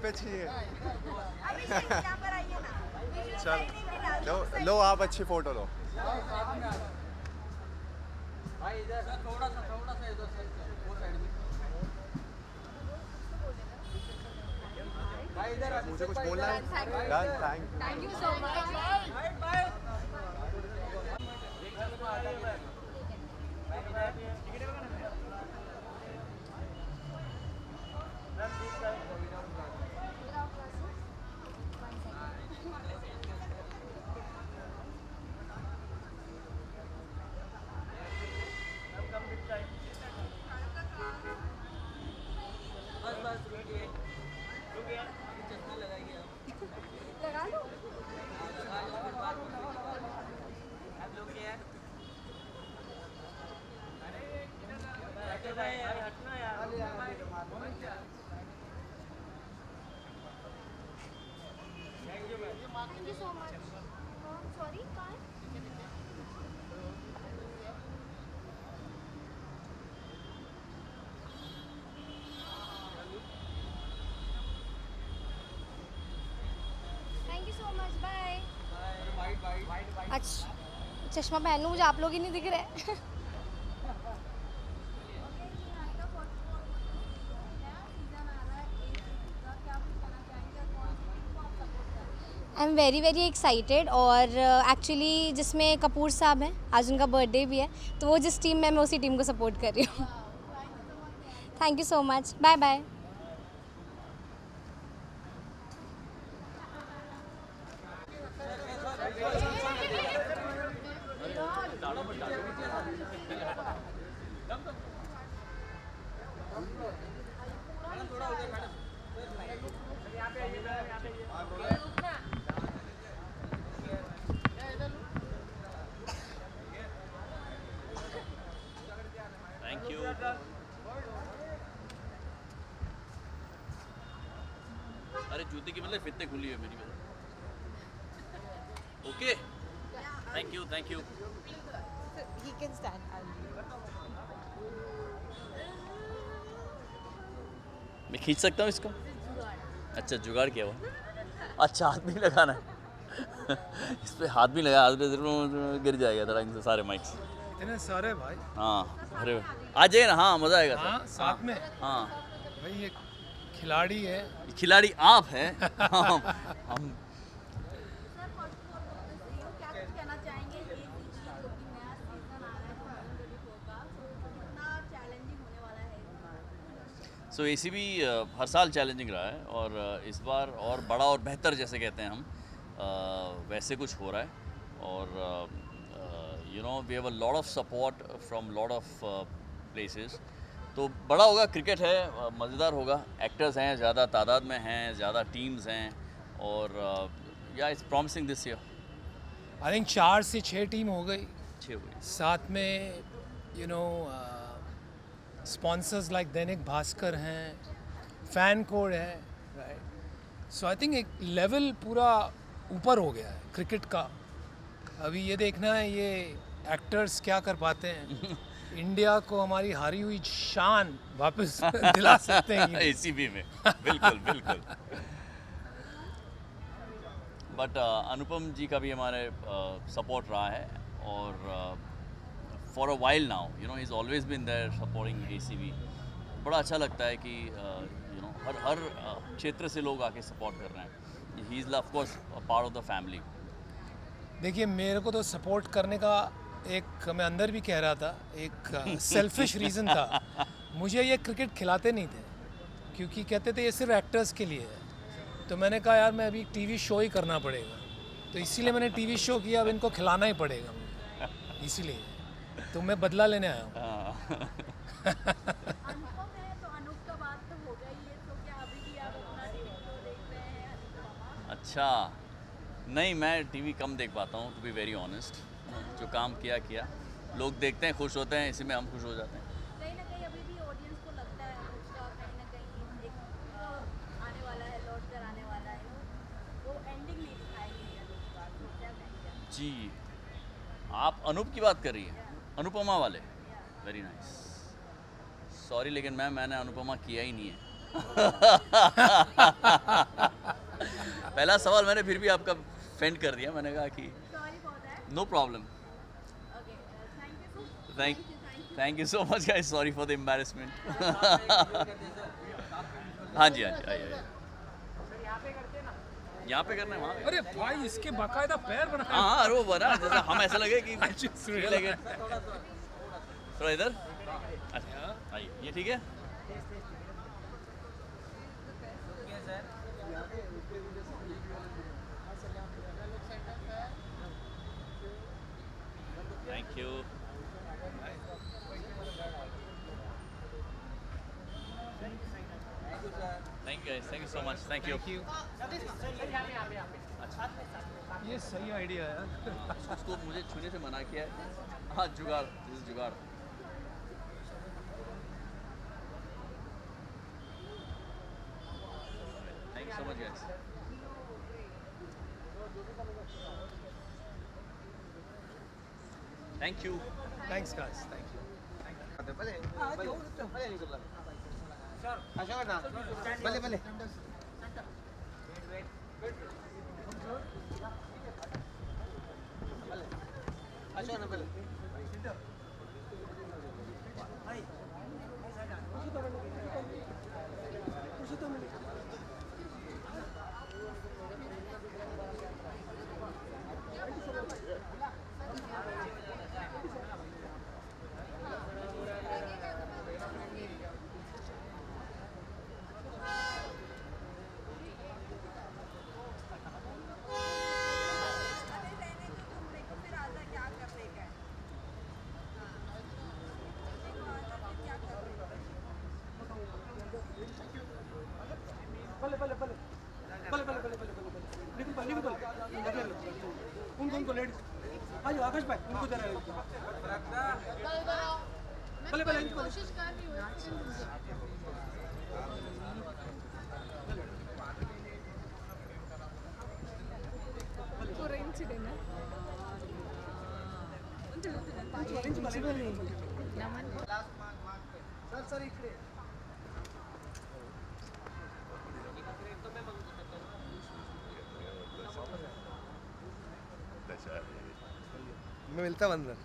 पे चाहिए। अभिषेक यहाँ पर आइए ना, विजुअल चल कहीं नहीं मिला, लो दूसरी लो आप अच्छी फोटो लो। भाई इधर थोड़ा सा इधर साइड वो साइड में भाई इधर मुझे कुछ बोलना है? Done, thank you so much. लगा लो। Thank you so much. Sorry कहाँ है? Thank you so much, bye. अच्छा, चश्मा पहन लूँ, मुझे आप लोग ही नहीं दिख रहे। आई एम वेरी एक्साइटेड और एक्चुअली जिसमें कपूर साहब हैं, आज उनका बर्थडे भी है, तो वो जिस टीम में मैं उसी टीम को सपोर्ट कर रही हूँ। Thank you so much, bye bye. Thank you. अरे जूते की मतलब फितने खुली है मेरी। Okay, thank you thank you. He can stand. मैं खींच सकता हूँ इसको? अच्छा, जुगाड़ क्या हुआ? अच्छा, हाथ भी लगाना है। इस पे हाथ भी लगा, हाथ पे जरूर गिर जाएगा धड़ाम से सारे माइक्स। इतने सारे भाई। हाँ, अरे आ जाइए ना। हाँ, मज़ा आएगा। हाँ, साथ में। हाँ भाई ये खिलाड़ी है। खिलाड़ी आप हैं। हम क्या कुछ कहना चाहेंगे ये जो कि नया सीजन आ रहा है 2024 का, कितना चैलेंजिंग होने वाला है? सो ACB हर साल चैलेंजिंग रहा है और इस बार और बड़ा और बेहतर जैसे कहते हैं हम, वैसे कुछ हो रहा है। और you know we have a lot of support from lot of places. तो बड़ा होगा, क्रिकेट है, मज़ेदार होगा। एक्टर्स हैं, ज़्यादा तादाद में हैं, ज़्यादा टीम्स हैं और या it's promising this year. I think 4 से 6 टीम हो गई। 6 हो गई। साथ में you know sponsors like Dainik Bhaskar हैं, फैन कोड है, राइट। सो आई थिंक एक लेवल पूरा ऊपर हो गया है क्रिकेट का। अभी ये देखना है ये एक्टर्स क्या कर पाते हैं। इंडिया को हमारी हारी हुई शान वापस दिला सकते हैं कि नहीं? ACB में बिल्कुल बिल्कुल। बट अनुपम जी का भी हमारे सपोर्ट रहा है और for a while now you know he is always been there supporting ACB। बड़ा अच्छा लगता है कि यू नो हर क्षेत्र से लोग आके सपोर्ट कर रहे हैं। He is of course part of the family. देखिए, मेरे को तो सपोर्ट करने का एक, मैं अंदर भी कह रहा था, एक सेल्फिश रीज़न था। मुझे ये क्रिकेट खिलाते नहीं थे क्योंकि कहते थे ये सिर्फ एक्टर्स के लिए है। तो मैंने कहा यार मैं अभी टीवी शो ही करना पड़ेगा, तो इसीलिए मैंने टीवी शो किया। अब इनको खिलाना ही पड़ेगा मुझे, इसीलिए तो मैं बदला लेने आया हूँ। अनुपम है तो अनूप का बात तो हो गई है, तो क्या अभी भी आप अपना टीवी शो देख रहे हैं अनुपमा? अच्छा, नहीं मैं टीवी कम देख पाता हूँ टू बी वेरी ऑनेस्ट। जो काम किया लोग देखते हैं, खुश होते हैं, इसी में हम खुश हो जाते हैं। कहीं ना कहीं अभी भी ऑडियंस को लगता है अनुप का कहीं ना कहीं एक आने वाला है, लौट कर आने वाला है, वो एंडिंग नहीं दिखाई गई है अनुप का, तो क्या कहेंगे? जी, आप अनूप की बात कर रही हैं? अनुपमा वाले? Very nice. सॉरी लेकिन मैंने अनुपमा किया ही नहीं है। पहला सवाल मैंने फिर भी आपका फेंड कर दिया, मैंने कहा कि no problem. Thank you so much guys, sorry for the embarrassment. हाँ जी आइए। यहाँ पे करना है वहाँ पे। अरे भाई इसके बाकायदा पैर बना हाँ वो बना, जैसा हम ऐसा लगे कि थोड़ा इधर। अच्छा आइए, ये ठीक है। Thank you. Thank you so much, thank you. ये सही आइडिया है। उसको मुझे छूने से मना किया है। हाँ जुगाड़, दिस इज जुगाड़। Thank you so much guys. Thank you. Thanks guys, thank you. भले उनको लेडीज आज आकाश भाई उनको जरा कोशिश कर रही हूँ। पूरा इंसिडेंट है। सर इकडे मैं मिलता अंदर।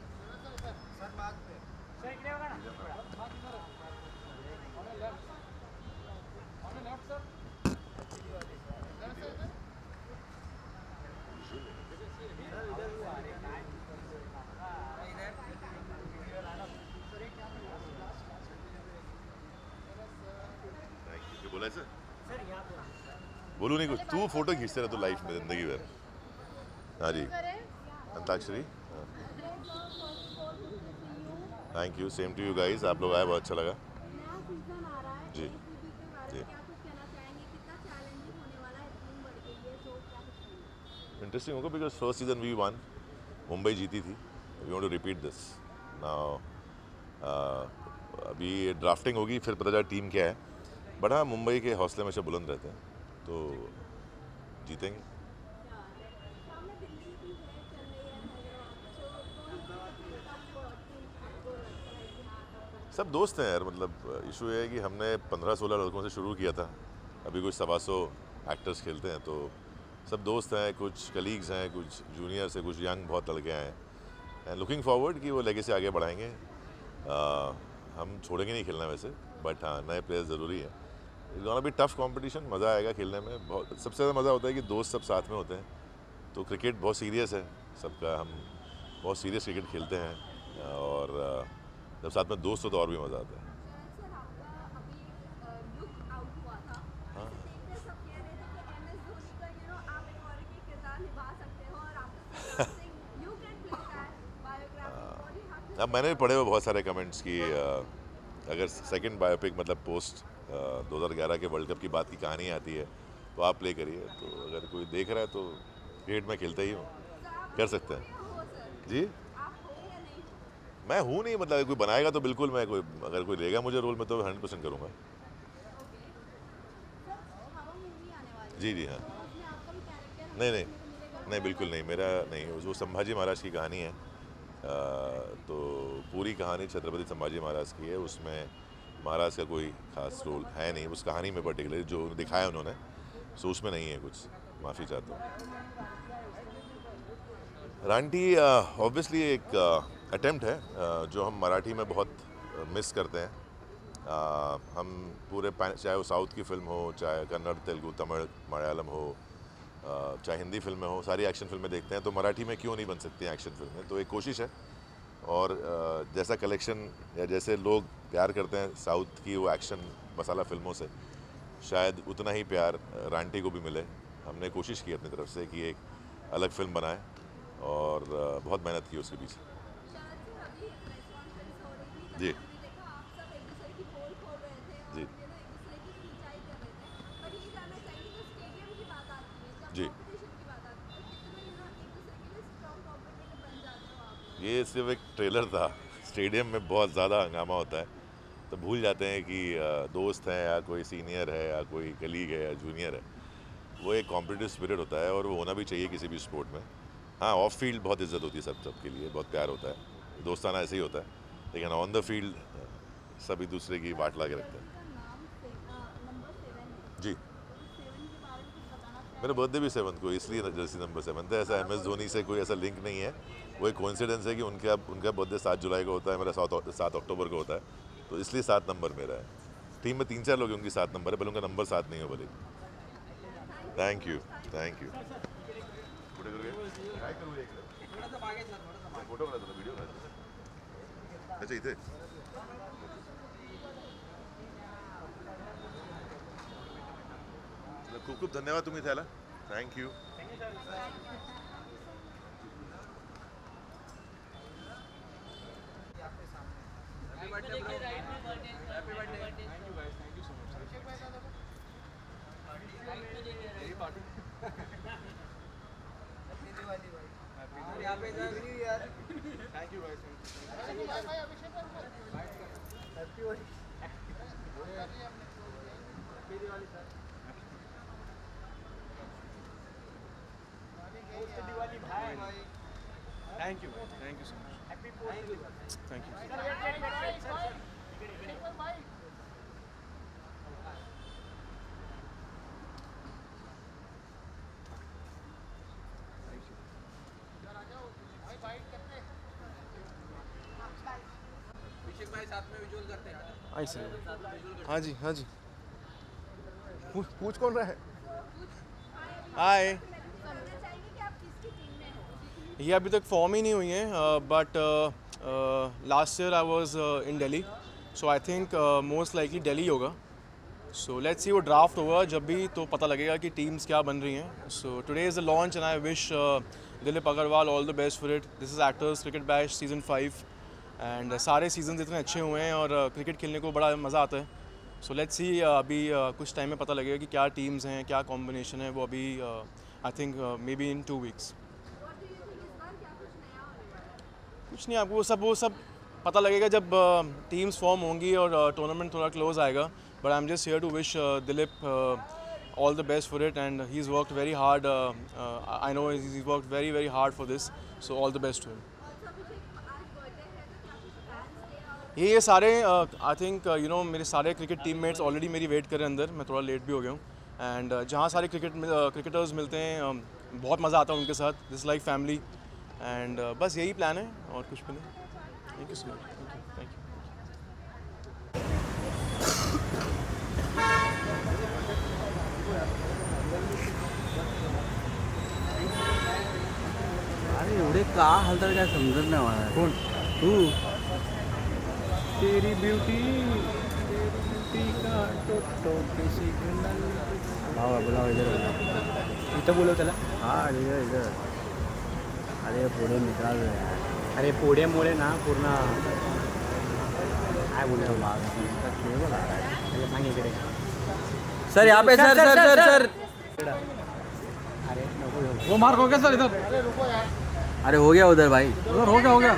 बोला सर बोलू नहीं कुछ, तू फोटो खींचते रह तो लाइफ में जिंदगी भर। हाँ जी Antakshari, thank you, same to you guys. आप लोग आए बहुत अच्छा लगा जी जी। इंटरेस्टिंग होगा because first season we won, Mumbai जीती थी। We want to repeat this now. अभी ड्राफ्टिंग होगी फिर पता चला टीम क्या है, बट हाँ मुंबई के हौसले हमेशा बुलंद रहते हैं तो जीतेंगे। सब दोस्त हैं यार, मतलब इशू ये है कि हमने 15-16 लड़कों से शुरू किया था, अभी कुछ 125 एक्टर्स खेलते हैं, तो सब दोस्त हैं, कुछ कलीग्स हैं, कुछ जूनियर्स हैं, कुछ यंग बहुत लड़के हैं। एंड लुकिंग फॉरवर्ड कि वो लेगेसी आगे बढ़ाएंगे। हम छोड़ेंगे नहीं खेलना वैसे, बट हाँ नए प्लेयर्स ज़रूरी है। It's gonna be tough competition, मज़ा आएगा खेलने में। बहुत सबसे ज़्यादा मज़ा होता है कि दोस्त सब साथ में होते हैं, तो क्रिकेट बहुत सीरियस है सबका, हम बहुत सीरियस क्रिकेट खेलते हैं और जब साथ में दोस्त हो तो और भी मज़ा आता है। अब मैंने भी पढ़े हुए बहुत सारे कमेंट्स कि अगर सेकंड बायोपिक मतलब पोस्ट 2011 के वर्ल्ड कप की बात की कहानी आती है तो आप प्ले करिए। तो अगर कोई देख रहा है तो क्रिकेट में खेलता ही हूँ, कर सकते हैं जी। मैं हूँ नहीं, मतलब कोई बनाएगा तो बिल्कुल मैं, कोई अगर कोई लेगा मुझे रोल में तो 100% करूँगा। जी जी हाँ, नहीं बिल्कुल नहीं, मेरा नहीं। वो संभाजी महाराज की कहानी है, तो पूरी कहानी छत्रपति संभाजी महाराज की है। उसमें महाराज का कोई खास रोल है नहीं उस कहानी में पर्टिकुलरली जो दिखाया उन्होंने, सो उसमें नहीं है कुछ। माफ़ी चाहता हूँ। रांटी ऑब्वियसली एक अटेम्प्ट है जो हम मराठी में बहुत मिस करते हैं। हम पूरे चाहे वो साउथ की फिल्म हो, चाहे कन्नड़, तेलुगु, तमिल, मलयालम हो, चाहे हिंदी फिल्में हो, सारी एक्शन फिल्में देखते हैं, तो मराठी में क्यों नहीं बन सकती हैं एक्शन फिल्में। तो एक कोशिश है, और जैसा कलेक्शन या जैसे लोग प्यार करते हैं साउथ की वो एक्शन मसाला फिल्मों से, शायद उतना ही प्यार रांटी को भी मिले। हमने कोशिश की अपनी तरफ से कि एक अलग फिल्म बनाए, और बहुत मेहनत की उसके पीछे। जी जी जी, ये सिर्फ एक ट्रेलर था। स्टेडियम में बहुत ज़्यादा हंगामा होता है, तो भूल जाते हैं कि दोस्त हैं या कोई सीनियर है या कोई कलीग है या जूनियर है। वो एक कॉम्पिटिटिव स्पिरिट होता है, और वो होना भी चाहिए किसी भी स्पोर्ट में। हाँ, ऑफ फील्ड बहुत इज्जत होती है सबके लिए, बहुत प्यार होता है, दोस्ताना ऐसे ही होता है, लेकिन ऑन द फील्ड सभी दूसरे की वाट ला के रखते हैं। जी, मेरा बर्थडे भी 7 को, इसलिए जर्सी नंबर 7 है। ऐसा MS धोनी से कोई ऐसा लिंक नहीं है, वो एक कोइंसिडेंस है कि उनका बर्थडे 7 जुलाई को होता है, मेरा 7 अक्टूबर को होता है, तो इसलिए 7 नंबर मेरा है। टीम में 3-4 लोग हैं उनकी 7 नंबर है, भले उनका नंबर 7 नहीं हो भले। Thank you. फोटो बना दो, वीडियो बना दो। अच्छा, इथे खूप खूप धन्यवाद तुम्ही त्याला। Thank you. Thank you so much. Thank you. Abhishek भाई साथ में विजुअल करते हैं। आई सर। हाँ जी, हाँ जी। पूछ कौन रहा है? हाय। ये अभी तक फॉर्म ही नहीं हुई है, but last year I was in Delhi, so I think most likely Delhi होगा। सो लेट्स सी, वो ड्राफ्ट होगा जब भी, तो पता लगेगा कि टीम्स क्या बन रही हैं। So today is the launch and I wish Dilip Agarwal all the best for it. This is actors cricket bash season 5, and सारे सीजन इतने अच्छे हुए हैं और क्रिकेट खेलने को बड़ा मज़ा आता है। सो लेट्स सी, अभी कुछ टाइम में पता लगेगा कि क्या टीम्स हैं, क्या कॉम्बिनेशन है। वो अभी I think may be in 2 weeks. कुछ नहीं, आपको वो सब पता लगेगा जब टीम्स फॉर्म होंगी और टूर्नामेंट थोड़ा क्लोज आएगा। But I am just here to wish Dilip all the best for it, and he's worked very hard. I know he's worked very hard for this, so all the best to him. ये सारे आई think you know मेरे सारे cricket teammates already मेरी wait कर रहे हैं अंदर। मैं थोड़ा लेट भी हो गया हूँ, एंड जहाँ सारे क्रिकेटर्स मिलते हैं बहुत मज़ा आता है उनके साथ। दिस लाइक फैमिली, एंड बस यही प्लान है और कुछ भी नहीं। Thank you so much. Thank you. अरे एवढे का हालतात काय समजत नाही मला। कोण तू? तेरी ब्यूटी का तो किसी भाव बोला इधर इथं बोलव त्याला। हाँ इधर अरे पुढे मित्रा, अरे पुढेमुळे ना पूर्ण काय बोलतो सांग इकडे। सर यहाँ पे सर सर सर सर अरे वो मार्क हो गया सर इधर। अरे हो गया उधर भाई, उधर हो गया।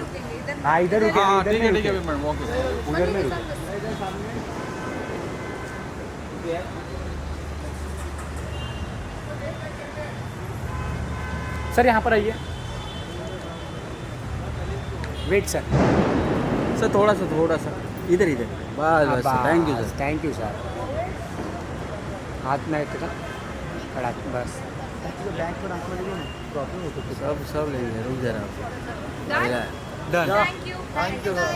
हाँ इधर रुके। हाँ ठीक है मैडम, ओके उधर में रुके। सर यहाँ पर आइए। वेट सर थोड़ा सा इधर बस थैंक यू सर। हाथ में खड़ा बस। बैंक को ट्रांसफर प्रॉब्लम हो सकती है। सब लेंगे, रुक जरा आप। Done. Thank you. Thank you sir.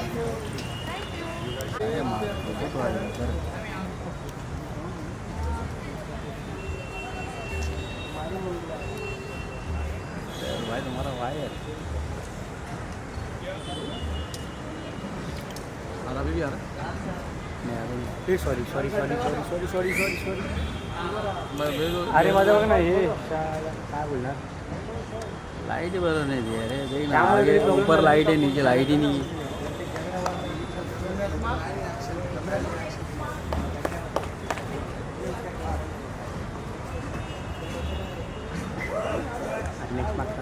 अरे माँ तो आ जाओ सर। भाई तुम्हारा वायर अभी भी आ रहा है। नहीं अभी फिर sorry sorry sorry sorry sorry sorry sorry sorry मैं अरे माझं बघ ना हे काय बोलणार लाईट बरोबर नाही दी अरे देख ना आगे ऊपर लाइट है नीचे लाइट ही नहीं है।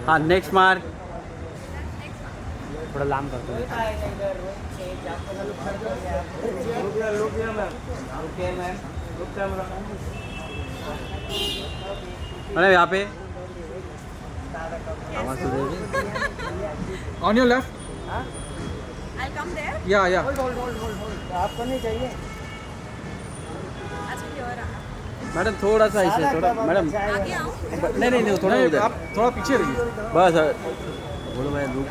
हाँ नेक्स्ट मार्क थोड़ा लांब करतो मैडम यहाँ पे आवाज़ तो दे दे। On your left. I'll come there. या आपको नहीं चाहिए अच्छा क्यों रहा? मैडम थोड़ा सा ऐसे थोड़ा मैडम आगे आओ. नहीं नहीं नहीं थोड़ा उधर आप थोड़ा पीछे रहिए। बस बोलो भाई लुक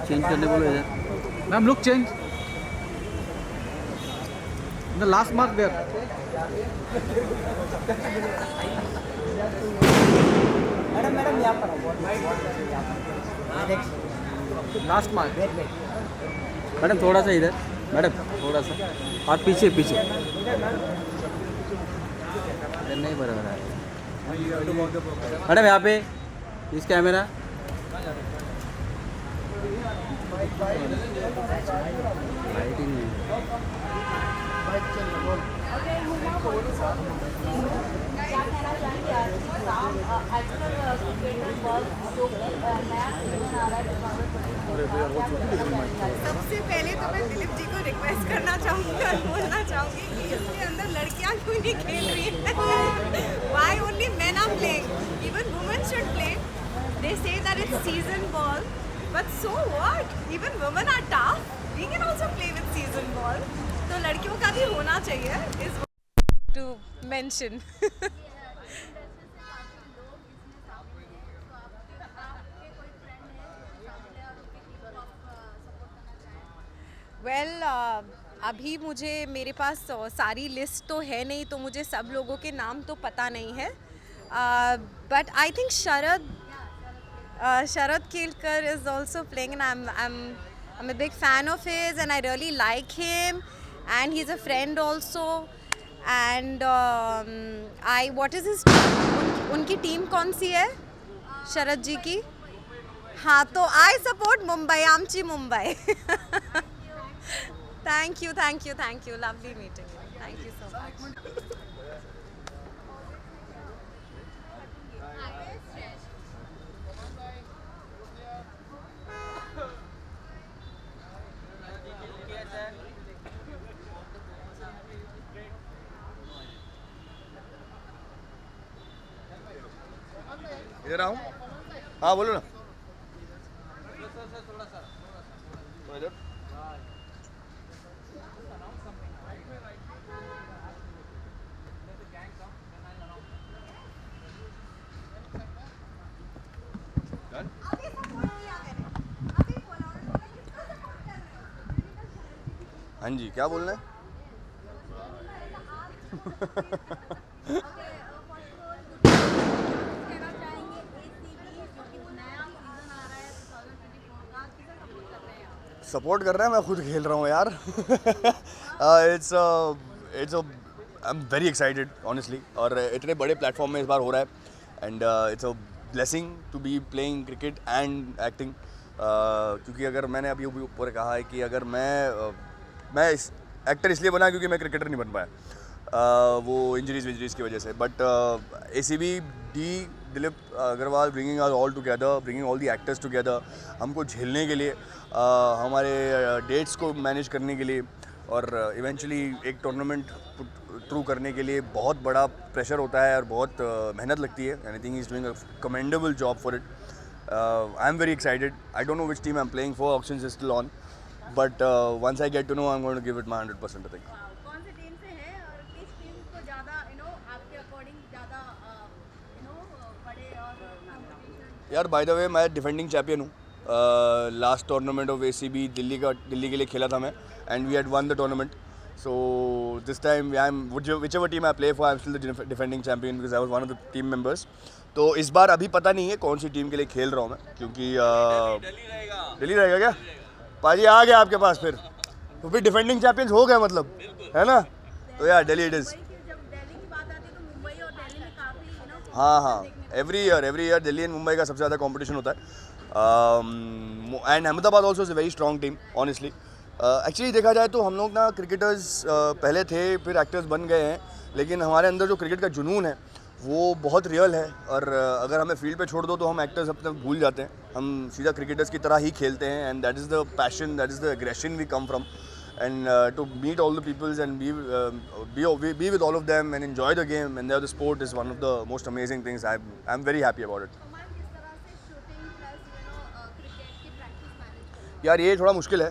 चेंज करने बोलो इधर ma'am look change. The last mark there. Madam यहाँ पर लास्ट मार्क। मैडम थोड़ा सा इधर मैडम थोड़ा सा और पीछे पीछे नहीं बराबर है मैडम यहाँ पे इस कैमरा लाइटिंग सबसे पहले तो मैं दिलीप जी को रिक्वेस्ट करना चाहूँगी और बोलना चाहूँगी कि इसके अंदर लड़कियाँ क्यों नहीं खेल रही हैं Why only men are playing? Even women should play. They say that it's season ball, but so what? Even women are tough. We can also play with season ball. तो लड़कियों का भी होना चाहिए is to mention. वेल अभी मुझे मेरे पास सारी लिस्ट तो है नहीं तो मुझे सब लोगों के नाम तो पता नहीं है but I think Sharad Kelkar is also playing and I am a big fan of his and I really like him and he is a friend also and I what is his उनकी टीम कौन सी है शरद जी की हाँ तो I support Mumbai आमची Mumbai Thank you. Lovely meeting you. Thank you so much. इधर आऊँ? हाँ बोलो ना। हाँ जी क्या बोलना है सपोर्ट कर रहे हैं मैं खुद खेल रहा हूँ यार it's I am very excited honestly और इतने बड़े प्लेटफॉर्म में इस बार हो रहा है and it's a blessing to be playing cricket and acting क्योंकि अगर मैंने अभी ऊपर कहा है कि अगर मैं इस एक्टर इसलिए बना क्योंकि मैं क्रिकेटर नहीं बन पाया वो इंजरीज की वजह से but ACB Dilip Agarwal bringing are all together bringing all the actors together हमको झेलने के लिए हमारे डेट्स को मैनेज करने के लिए और इवेंचुअली एक टूर्नामेंट थ्रू करने के लिए बहुत बड़ा प्रेशर होता है और बहुत मेहनत लगती है and I think is doing a commendable job for it I am very excited I don't know which team I am playing for options is still on but once I get to know I am going to give it my 100% I think कौन से team से है और किस team को ज़्यादा आपके according ज़्यादा यार बाय द वे मैं डिफेंडिंग चैम्पियन हूँ. Last tournament of ACB Delhi के लिए खेला था मैं, and we had won the tournament. So this time whichever team I play for, I'm still the defending champion because I was one of the team members. तो इस बार अभी पता नहीं है कौन सी टीम के लिए खेल रहा हूँ मैं, क्योंकि दिल्ली रहेगा क्या? पाजी आ गया आपके पास फिर, तो फिर डिफेंडिंग चैंपियंस हो गए मतलब, है ना? तो यार दिल्ली इट इज़. हाँ, every year Delhi and Mumbai का सबसे ज़्यादा कंपटीशन होता है. And Ahmedabad also is a very strong team honestly. Actually देखा जाए तो हम लोग ना क्रिकेटर्स पहले थे, फिर एक्टर्स बन गए हैं, लेकिन हमारे अंदर जो क्रिकेट का जुनून है वो बहुत रियल है. और अगर हमें फील्ड पे छोड़ दो तो हम एक्टर्स अपने भूल जाते हैं, हम सीधा क्रिकेटर्स की तरह ही खेलते हैं. And that is the passion, that is the aggression we come from. And to meet all the peoples and be with all of them and enjoy the game and the sport is one of the most amazing things. I'm very happy about it. यार ये थोड़ा मुश्किल है.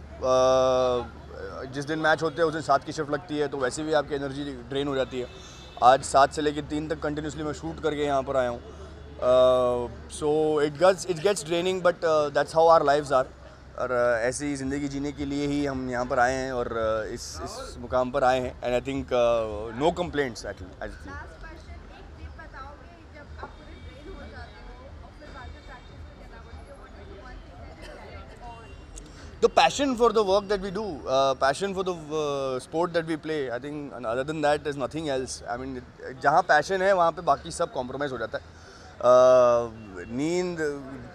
जिस दिन match होते हैं उस दिन 7 की शिफ्ट लगती है, तो वैसे भी आपकी एनर्जी ड्रेन हो जाती है. आज 7 से लेकर 3 तक कंटिन्यूसली मैं शूट करके यहाँ पर आया हूँ. So it gets draining, but that's how our lives are. और ऐसी ज़िंदगी जीने के लिए ही हम यहाँ पर आए हैं और इस मुकाम पर आए हैं. And I think no complaints actually. The passion for the work that we do, passion for the sport that we play, I think other than that there's nothing else. I mean, जहाँ passion है वहाँ पे बाकी सब compromise हो जाता है. नींद,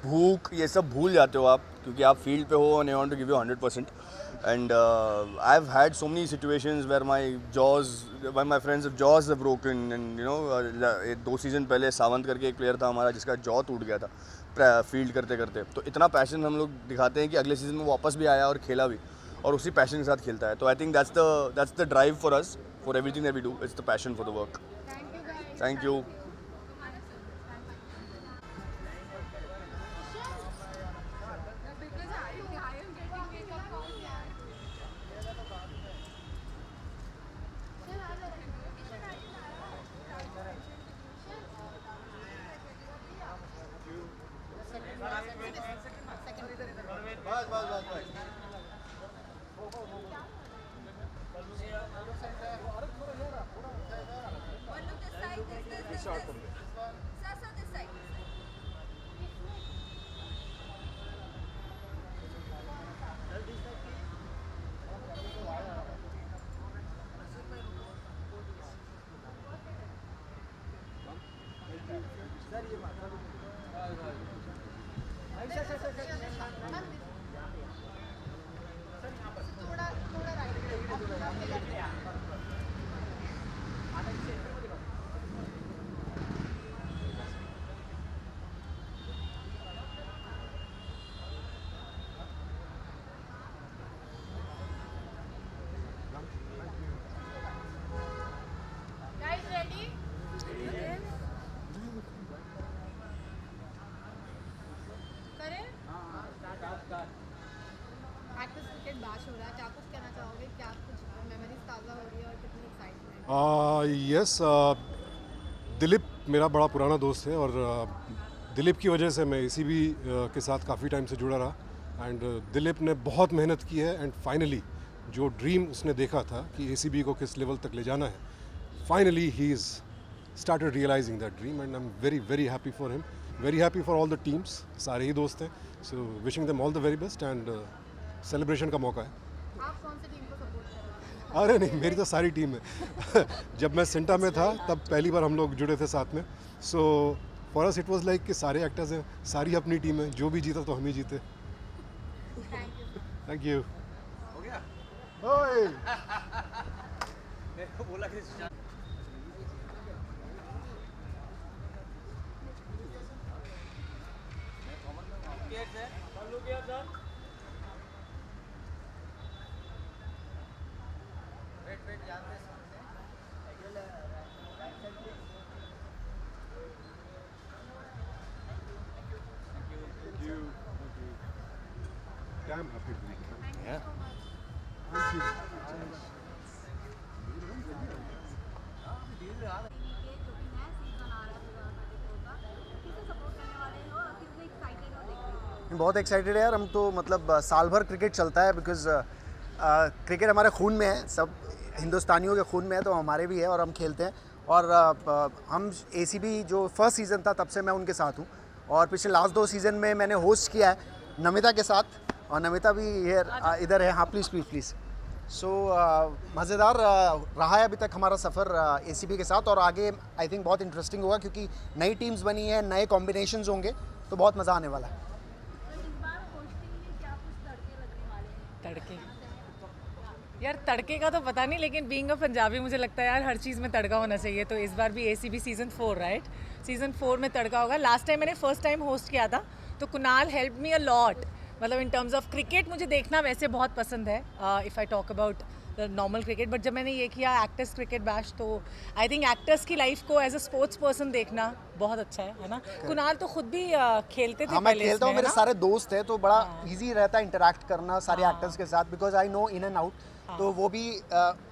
भूख, ये सब भूल जाते हो आप, क्योंकि आप फील्ड पे हो and you want to give your 100%. And I've had so many situations where my friends' jaws have broken. And you know, 2 season पहले सावंत करके एक प्लेयर था हमारा जिसका जॉ टूट गया था फील्ड करते करते. तो इतना पैशन हम लोग दिखाते हैं कि अगले सीज़न में वापस भी आया और खेला भी, और उसी पैशन के साथ खेलता है. तो I think that's the drive for us, for everything that we do. It's the passion for the work. Thank you. Yes, Dilip मेरा बड़ा पुराना दोस्त है और दिलीप की वजह से मैं ACB के साथ काफ़ी टाइम से जुड़ा रहा. एंड दिलीप ने बहुत मेहनत की है एंड फाइनली जो ड्रीम उसने देखा था कि ACB को किस लेवल तक ले जाना है, finally he is started realising that dream. And I am very very happy for him, very happy for all the teams. सारे ही दोस्त हैं, so wishing them all the very best. And celebration का मौका है. आप कौन सी टीम को सपोर्ट कर रहे हैं? अरे नहीं, मेरी तो सारी टीम है. जब मैं सिंटा में था तब पहली बार हम लोग जुड़े थे साथ में. So for us it was like कि सारे एक्टर्स हैं, सारी अपनी टीम है, जो भी जीता तो हम ही जीते. Thank you. हो गया. ओए मेरे को बोला कि damn happy to be here. Yeah. Thank you. जो भी नया सीज़न आ रहा है 2024 का, किसे सपोर्ट करने वाले हो और किस बहुत एक्साइटेड है यार हम तो, मतलब साल भर क्रिकेट चलता है बिकॉज क्रिकेट हमारे खून में है, सब हिंदुस्तानियों के खून में है, तो हमारे भी है और हम खेलते हैं। और हम ACB जो फर्स्ट सीज़न था तब से मैं उनके साथ हूँ, और पिछले लास्ट 2 सीज़न में मैंने होस्ट किया है नमिता के साथ, और नमिता भी इधर है। हाँ प्लीज़। सो मज़ेदार रहा है अभी तक हमारा सफ़र ACB के साथ, और आगे आई थिंक बहुत इंटरेस्टिंग होगा क्योंकि नई टीम्स बनी हैं, नए कॉम्बिनेशंस होंगे, तो बहुत मज़ा आने वाला है। तड़के यार, तड़के का तो पता नहीं, लेकिन बीइंग अ पंजाबी मुझे लगता है यार हर चीज़ में तड़का होना चाहिए। तो इस बार भी ACB सीज़न 4 राइट, सीज़न 4 में तड़का होगा। लास्ट टाइम मैंने फर्स्ट टाइम होस्ट किया था, तो Kunal help me a lot, मतलब इन टर्म्स ऑफ क्रिकेट मुझे देखना वैसे बहुत पसंद है, if I talk about the normal cricket. But जब मैंने ये किया एक्टर्स क्रिकेट बैश, तो आई थिंक एक्टर्स की लाइफ को एज अ स्पोर्ट्स पर्सन देखना बहुत अच्छा है ना। कुणाल तो खुद भी खेलते थे। हाँ मैं खेलता हूँ, मेरे सारे दोस्त हैं, तो बड़ा इजी रहता है इंटरेक्ट करना सारे एक्टर्स के साथ, because I know in and out. तो वो भी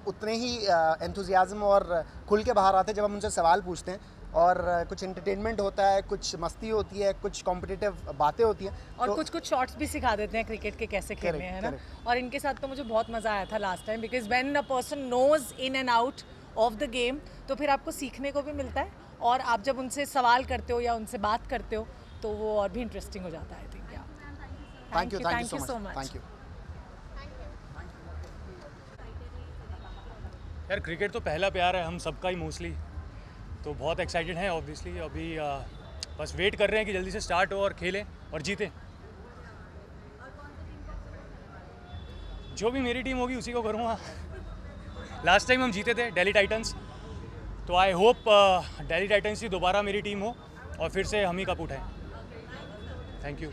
उतने ही एंथुजियाज्म और खुल के बाहर आते हैं जब हम उनसे सवाल पूछते हैं, और कुछ एंटरटेनमेंट होता है, कुछ मस्ती होती है, कुछ कॉम्पिटिटिव बातें होती हैं, और कुछ शॉट्स भी सिखा देते हैं क्रिकेट के कैसे खेलने हैं ना। और इनके साथ तो मुझे बहुत मज़ा आया था last time, because when a person knows in and out of the game, तो फिर आपको सीखने को भी मिलता है, और आप जब उनसे सवाल करते हो या उनसे बात करते हो तो वो और भी इंटरेस्टिंग हो जाता है। I think thank you so much. Thank you यार, क्रिकेट तो पहला प्यार है हम सबका ही मोस्टली, तो बहुत एक्साइटेड हैं ऑब्वियसली। अभी बस वेट कर रहे हैं कि जल्दी से स्टार्ट हो और खेलें और जीतें। जो भी मेरी टीम होगी उसी को करूँगा। लास्ट टाइम हम जीते थे दिल्ली टाइटंस, तो आई होप दिल्ली टाइटंस ही दोबारा मेरी टीम हो और फिर से हम ही कप उठाएं। Thank you.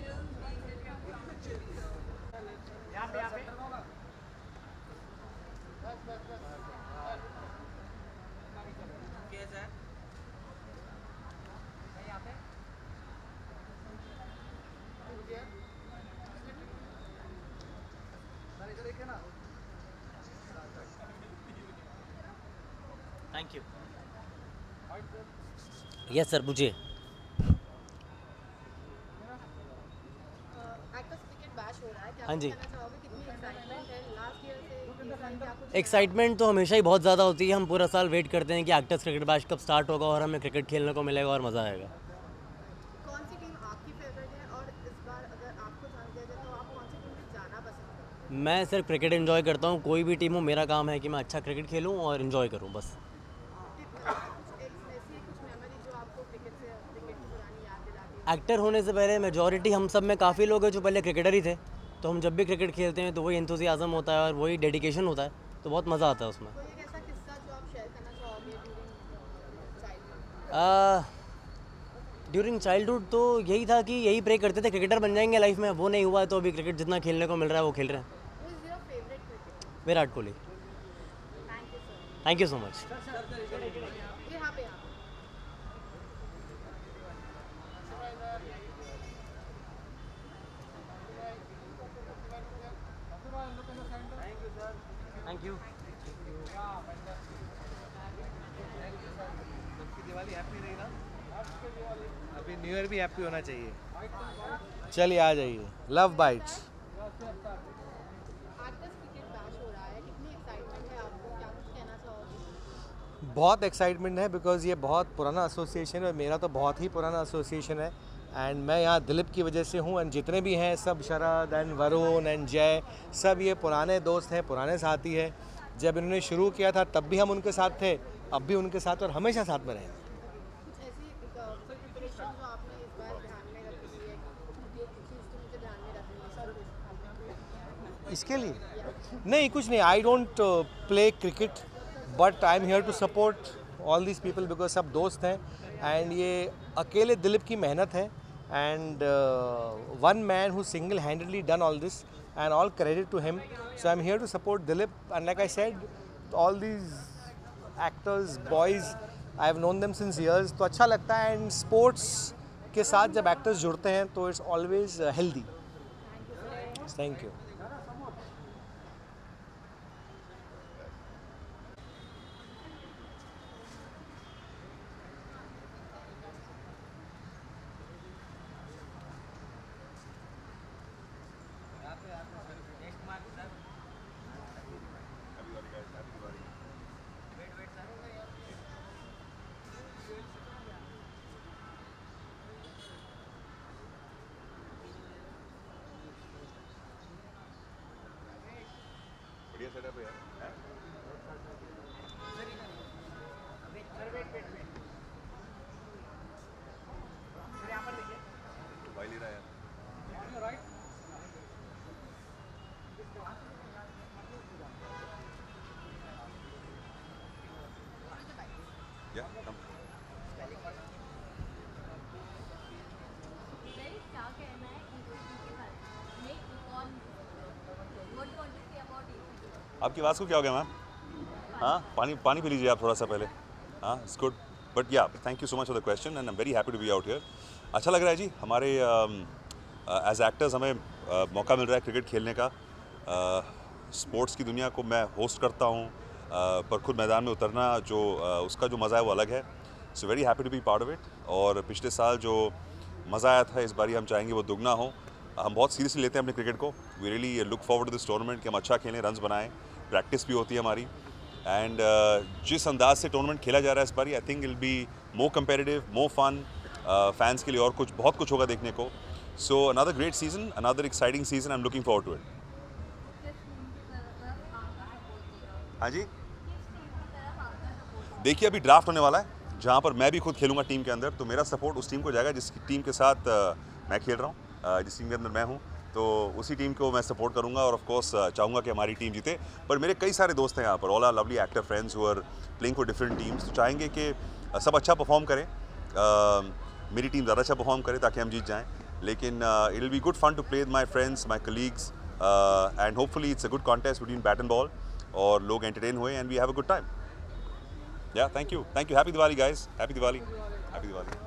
Thank you. Yes sir, पूछिए। हाँ जी, एक्साइटमेंट तो हमेशा ही बहुत ज़्यादा होती है। हम पूरा साल वेट करते हैं कि एक्टर्स क्रिकेट बैश कब स्टार्ट होगा और हमें क्रिकेट खेलने को मिलेगा और मज़ा आएगा। कौन सी टीम आपकी फेवरेट है, और इस बार अगर आपको चांस दिया जाए तो आप कौन सी टीम में जाना पसंद करेंगे? मैं सिर्फ क्रिकेट एंजॉय करता हूँ, कोई भी टीम हो, मेरा काम है कि मैं अच्छा क्रिकेट खेलूँ और एंजॉय करूँ बस। एक्टर होने से पहले मेजॉरिटी हम सब में काफ़ी लोग हैं जो पहले क्रिकेटर ही थे, तो हम जब भी क्रिकेट खेलते हैं तो वही एंथुसियाज्म होता है और वही डेडिकेशन होता है, तो बहुत मज़ा आता है उसमें। ड्यूरिंग चाइल्डहुड तो यही था कि यही प्रे करते थे क्रिकेटर बन जाएंगे लाइफ में, वो नहीं हुआ है, तो अभी क्रिकेट जितना खेलने को मिल रहा है वो खेल रहे हैं। Virat Kohli. Thank you so much. Thank you. Diwali happy रही ना, अभी न्यू ईयर भी हैप्पी होना चाहिए। चलिए आ जाइए, लव बाइट्स। बहुत एक्साइटमेंट है बिकॉज़ ये बहुत पुराना एसोसिएशन है, मेरा तो बहुत ही पुराना एसोसिएशन है, एंड मैं यहाँ दिलीप की वजह से हूँ, एंड जितने भी हैं सब शरद एंड वरुण एंड जय, सब ये पुराने दोस्त हैं, पुराने साथी हैं। जब इन्होंने शुरू किया था तब भी हम उनके साथ थे, अब भी उनके साथ और हमेशा साथ में रहेंगे। इसके लिए नहीं, कुछ नहीं। I don't play cricket, but I am here to support all this people because सब दोस्त हैं, एंड ये अकेले दिलीप की मेहनत है, and one man who single handedly done all this, and all credit to him. So I'm here to support Dilip, and like I said, all these actors, boys, I've known them since years. तो अच्छा लगता है, and sports के साथ जब actors जुड़ते हैं तो it's always healthy. Thank you. आपकी आवाज़ को क्या हो गया मैम? हाँ, पानी पी लीजिए आप थोड़ा सा पहले. हाँ, it's good. But yeah thank you so much for the question and I am very happy to be out here. अच्छा लग रहा है जी. हमारे एज एक्टर्स हमें मौका मिल रहा है क्रिकेट खेलने का. स्पोर्ट्स की दुनिया को मैं होस्ट करता हूँ, पर खुद मैदान में उतरना जो उसका जो मज़ा है वो अलग है. So very happy to be part of it. और पिछले साल जो मज़ा आया था इस बारी हम चाहेंगे वो दुगना हो. हम बहुत सीरियसली लेते हैं अपने क्रिकेट को. We really look forward to this tournament कि हम अच्छा खेलें, रन्स बनाएं, प्रैक्टिस भी होती है हमारी. एंड जिस अंदाज से टूर्नामेंट खेला जा रहा है इस बारी, I think I'll be more competitive, more fun. Fans के लिए और बहुत कुछ होगा देखने को. So another great season, another exciting season. I am looking forward to it. हाँ जी, देखिए अभी ड्राफ्ट होने वाला है जहाँ पर मैं भी खुद खेलूंगा टीम के अंदर. तो मेरा सपोर्ट उस टीम को जाएगा जिस टीम के साथ मैं खेल रहा हूँ, जिस टीम के अंदर मैं हूँ. तो उसी टीम को मैं सपोर्ट करूंगा और ऑफ कोर्स चाहूँगा कि हमारी टीम जीते. पर मेरे कई सारे दोस्त हैं यहाँ पर, all are lovely actor friends who are playing for different teams. तो चाहेंगे कि सब अच्छा परफॉर्म करें, मेरी टीम ज़्यादा अच्छा परफॉर्म करे ताकि हम जीत जाएँ. लेकिन it will be good fun to play with my friends, my colleagues, and hopefully it's a good contest between bat and ball और लोग एंटरटेन हुए and we have a good time. Yeah thank you. Happy Diwali guys. Happy Diwali. Happy Diwali.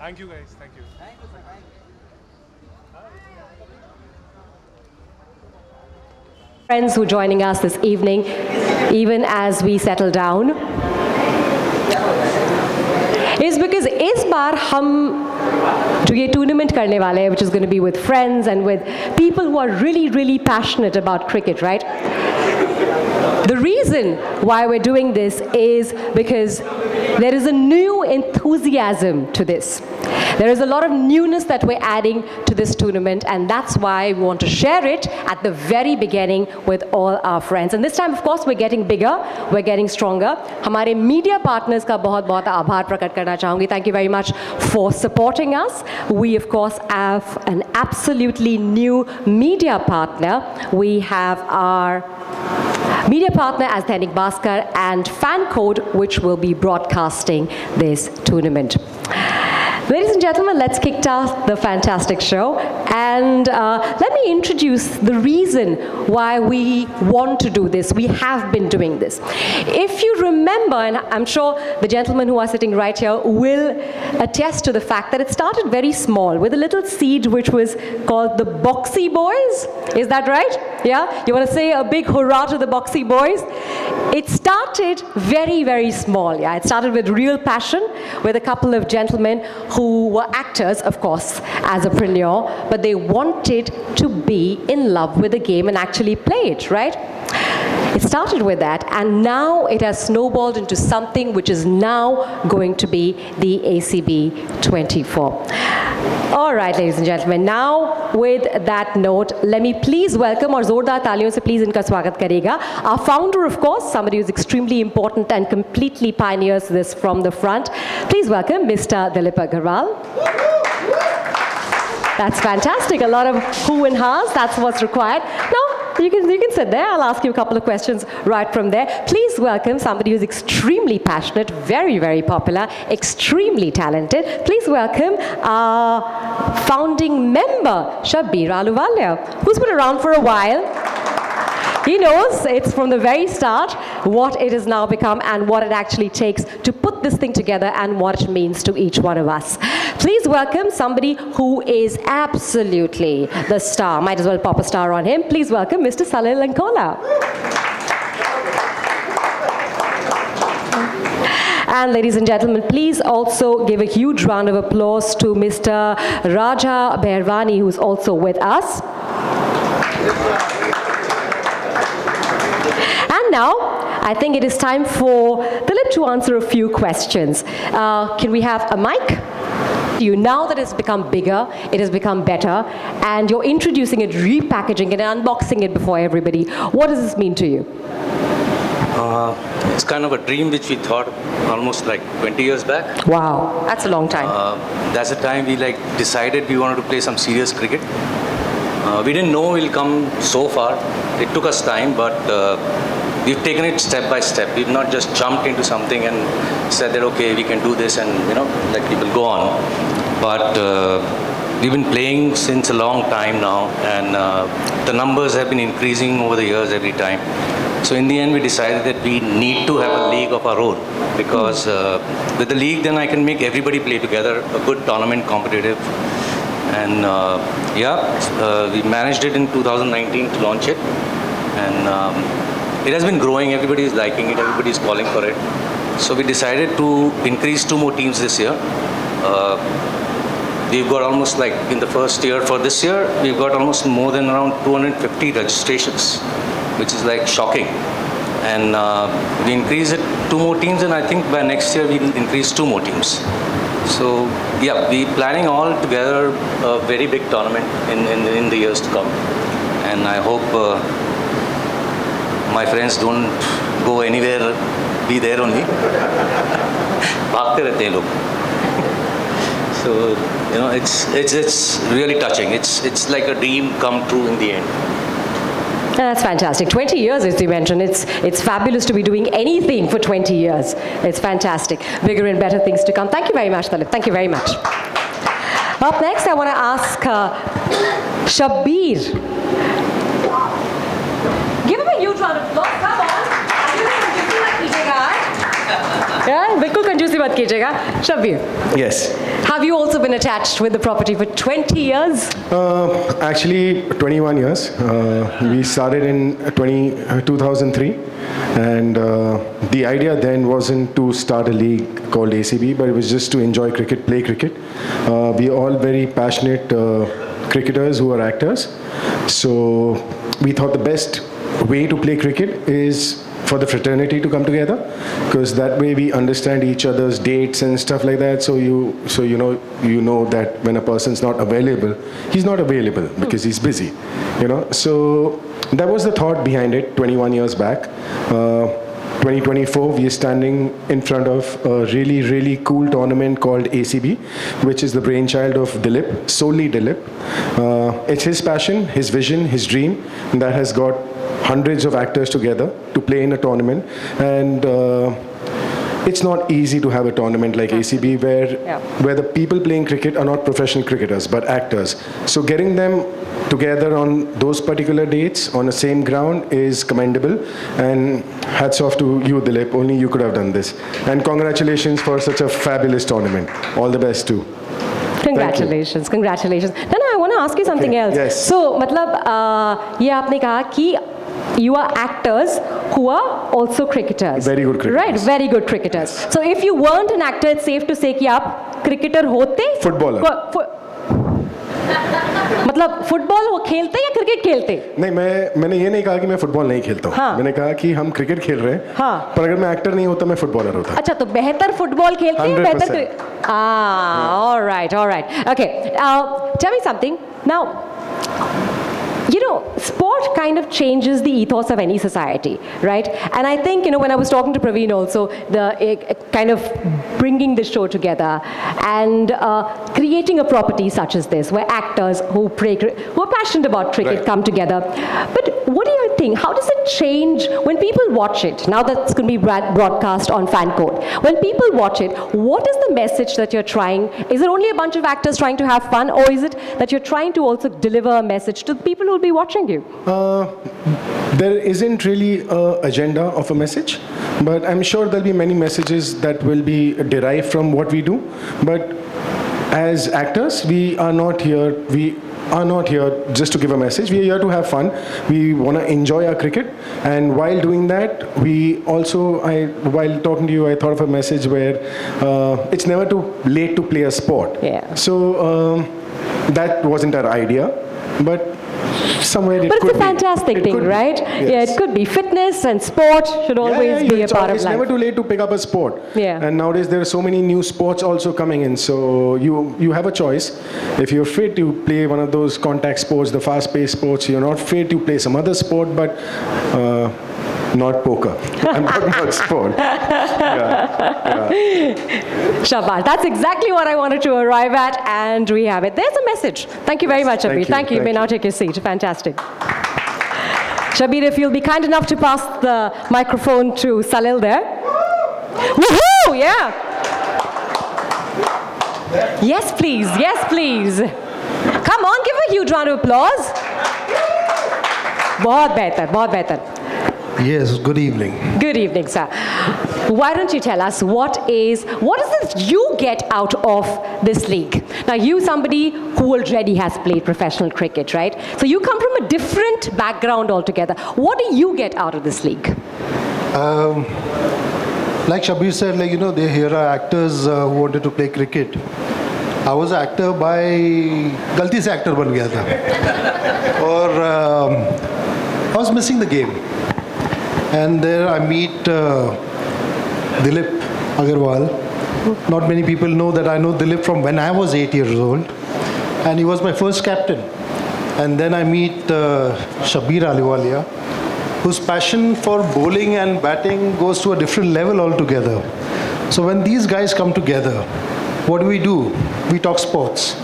Thank you guys. Thank you. Friends who are joining us this evening, even as we settle down, is because इस बार हम जो ये tournament करने वाले हैं, which is going to be with friends and with people who are really, really passionate about cricket, right? The reason why we're doing this is because there is a new enthusiasm to this. There is a lot of newness that we're adding to this tournament, and that's why we want to share it at the very beginning with all our friends. And this time, of course, we're getting bigger, we're getting stronger. हमारे media partners का बहुत आभार प्रकट करना चाहूँगी. Thank you very much for supporting us. We, of course, have an absolutely new media partner. We have our media partner as Dainik Bhaskar and Fan Code, which will be broadcasting this tournament. Ladies and gentlemen, let's kick start the fantastic show. And let me introduce the reason why we want to do this. We have been doing this. If you remember, and I'm sure the gentlemen who are sitting right here will attest to the fact that it started very small with a little seed which was called the Boxy Boys. Is that right? Yeah? You want to say a big hurrah to the Boxy Boys? It started very, very small. Yeah? It started with real passion with a couple of gentlemen who were actors, of course, as a preneur, but they wanted to be in love with the game and actually play it, right? It started with that, and now it has snowballed into something which is now going to be the ACB 24. All right, ladies and gentlemen, now with that note, let me please welcome, और जोरदार तालियों से please इनका स्वागत करेगा, our founder, of course, somebody who's extremely important and completely pioneers this from the front. Please welcome Mr. Dilip Agarwal. That's fantastic. A lot of who and ha's. That's what's required. Now, you can sit there. I'll ask you a couple of questions right from there. Please welcome somebody who's extremely passionate, very, very popular, extremely talented. Please welcome our founding member, Shabbir Ahluwalia, who's been around for a while. He knows it's from the very start what it has now become and what it actually takes to put this thing together and what it means to each one of us. Please welcome somebody who is absolutely the star. Might as well pop a star on him. Please welcome Mr. Salil Lankola. And ladies and gentlemen, please also give a huge round of applause to Mr. Raja Behrwani, who's also with us. And now, I think it is time for Dilip to answer a few questions. Can we have a mic? You now that it's become bigger, it has become better, and you're introducing it, repackaging it, and unboxing it before everybody. What does this mean to you? It's kind of a dream which we thought almost like 20 years back. Wow, that's a long time. That's the time we decided we wanted to play some serious cricket. We didn't know we'll come so far. It took us time, but we've taken it step by step. We've not just jumped into something and said that, okay, we can do this and, let people go on. But we've been playing since a long time now, and the numbers have been increasing over the years every time. So in the end, we decided that we need to have a league of our own, because with the league, then I can make everybody play together, a good tournament, competitive. And we managed it in 2019 to launch it. And it has been growing, everybody is liking it, everybody is calling for it. So we decided to increase 2 more teams this year. We've got almost in the first year for this year, we've got almost more than around 250 registrations, which is shocking. And we increase it 2 more teams, and I think by next year we'll increase 2 more teams. So we're planning all together a very big tournament in the years to come. And I hope my friends don't go anywhere, be there only. भागते रहते हैं लोग. So it's really touching. It's like a dream come true in the end. That's fantastic. 20 years, as you mentioned. It's fabulous to be doing anything for 20 years. It's fantastic. Bigger and better things to come. Thank you very much, Dilip. Thank you very much. Up next, I want to ask Shabbir. Give him a huge round of applause. Come on. Yeah, बिल्कुल कंजूसी मत कीजिएगा. Shabbir. Yes. Have you also been attached with the property for 20 years? Actually, 21 years. We started in 2003, and the idea then wasn't to start a league called ACB, but it was just to enjoy cricket, play cricket. We are all very passionate cricketers who are actors. So we thought the best way to play cricket is for the fraternity to come together, because that way we understand each other's dates and stuff like that. So you know that when a person's not available, he's not available because he's busy. So that was the thought behind it 21 years back. 2024, we are standing in front of a really, really cool tournament called ACB, which is the brainchild of Dilip, solely Dilip. It's his passion, his vision, his dream that has got hundreds of actors together to play in a tournament. And it's not easy to have a tournament like ACB where the people playing cricket are not professional cricketers but actors. So getting them together on those particular dates on the same ground is commendable, and hats off to you, Dilip. Only you could have done this. And congratulations for such a fabulous tournament. All the best too. Congratulations, congratulations. No, I want to ask you something else. Yes. So, ये आपने कहा कि you are actors who are also cricketers. Very good cricketers. Right, very good cricketers. So if you weren't an actor, it's safe to say कि आप cricketer होते? Footballer. मतलब football वो खेलते या क्रिकेट खेलते? नहीं, मैंने ये नहीं कहा कि मैं फुटबॉल नहीं खेलता हूँ। हाँ। मैंने कहा कि हम क्रिकेट खेल रहे हैं, हाँ। पर अगर मैं एक्टर नहीं होता मैं फुटबॉलर होता। अच्छा, तो बेहतर फुटबॉल खेलते हैं, बेहतर 100%. all right. Okay, tell me something now. You know, sport kind of changes the ethos of any society, right? And I think, you know, when I was talking to Praveen also, kind of bringing the show together and creating a property such as this, where actors who are passionate about cricket Right. come together. But what do you think? How does it change when people watch it? Now that it's going to be broadcast on FanCode. When people watch it, what is the message that you're trying? Is it only a bunch of actors trying to have fun, or is it that you're trying to also deliver a message to the people who will be watching you? There isn't really an agenda of a message, but I'm sure there'll be many messages that will be derived from what we do. But as actors, we are not here just to give a message. We are here to have fun. We want to enjoy our cricket, and while doing that, while talking to you, I thought of a message where it's never too late to play a sport. Yeah. So that wasn't our idea, but somewhere it But could it's a fantastic thing, right? Yes. Yeah, it could be. Fitness and sport should always be a part of It's life. never too late to pick up a sport. Yeah. And nowadays there are so many new sports also coming in. So you have a choice. If you're fit, you play one of those contact sports, the fast-paced sports. You're not fit, you play some other sport, but not poker. I'm talking about sport. Shabash. That's exactly what I wanted to arrive at, and we have it. There's a message. Thank you very much, Shabir. Thank you. You may now take your seat. Fantastic. Shabir, if you'll be kind enough to pass the microphone to Salil there. Woohoo! Yeah. Yes, please. Yes, please. Come on, give a huge round of applause. बहुत बेहतर, बहुत बेहतर. Yes, good evening. Good evening, sir. Why don't you tell us what is it you get out of this league? Now, you somebody who already has played professional cricket, right? So you come from a different background altogether. What do you get out of this league? Like Shabir said, here are actors who wanted to play cricket. I was an actor by गलती से actor बन गया था और I was missing the game. And there I meet Dilip Agarwal. Not many people know that I know Dilip from when I was 8 years old. And he was my first captain. And then I meet Shabir Aliwalia, whose passion for bowling and batting goes to a different level altogether. So when these guys come together, what do? We talk sports.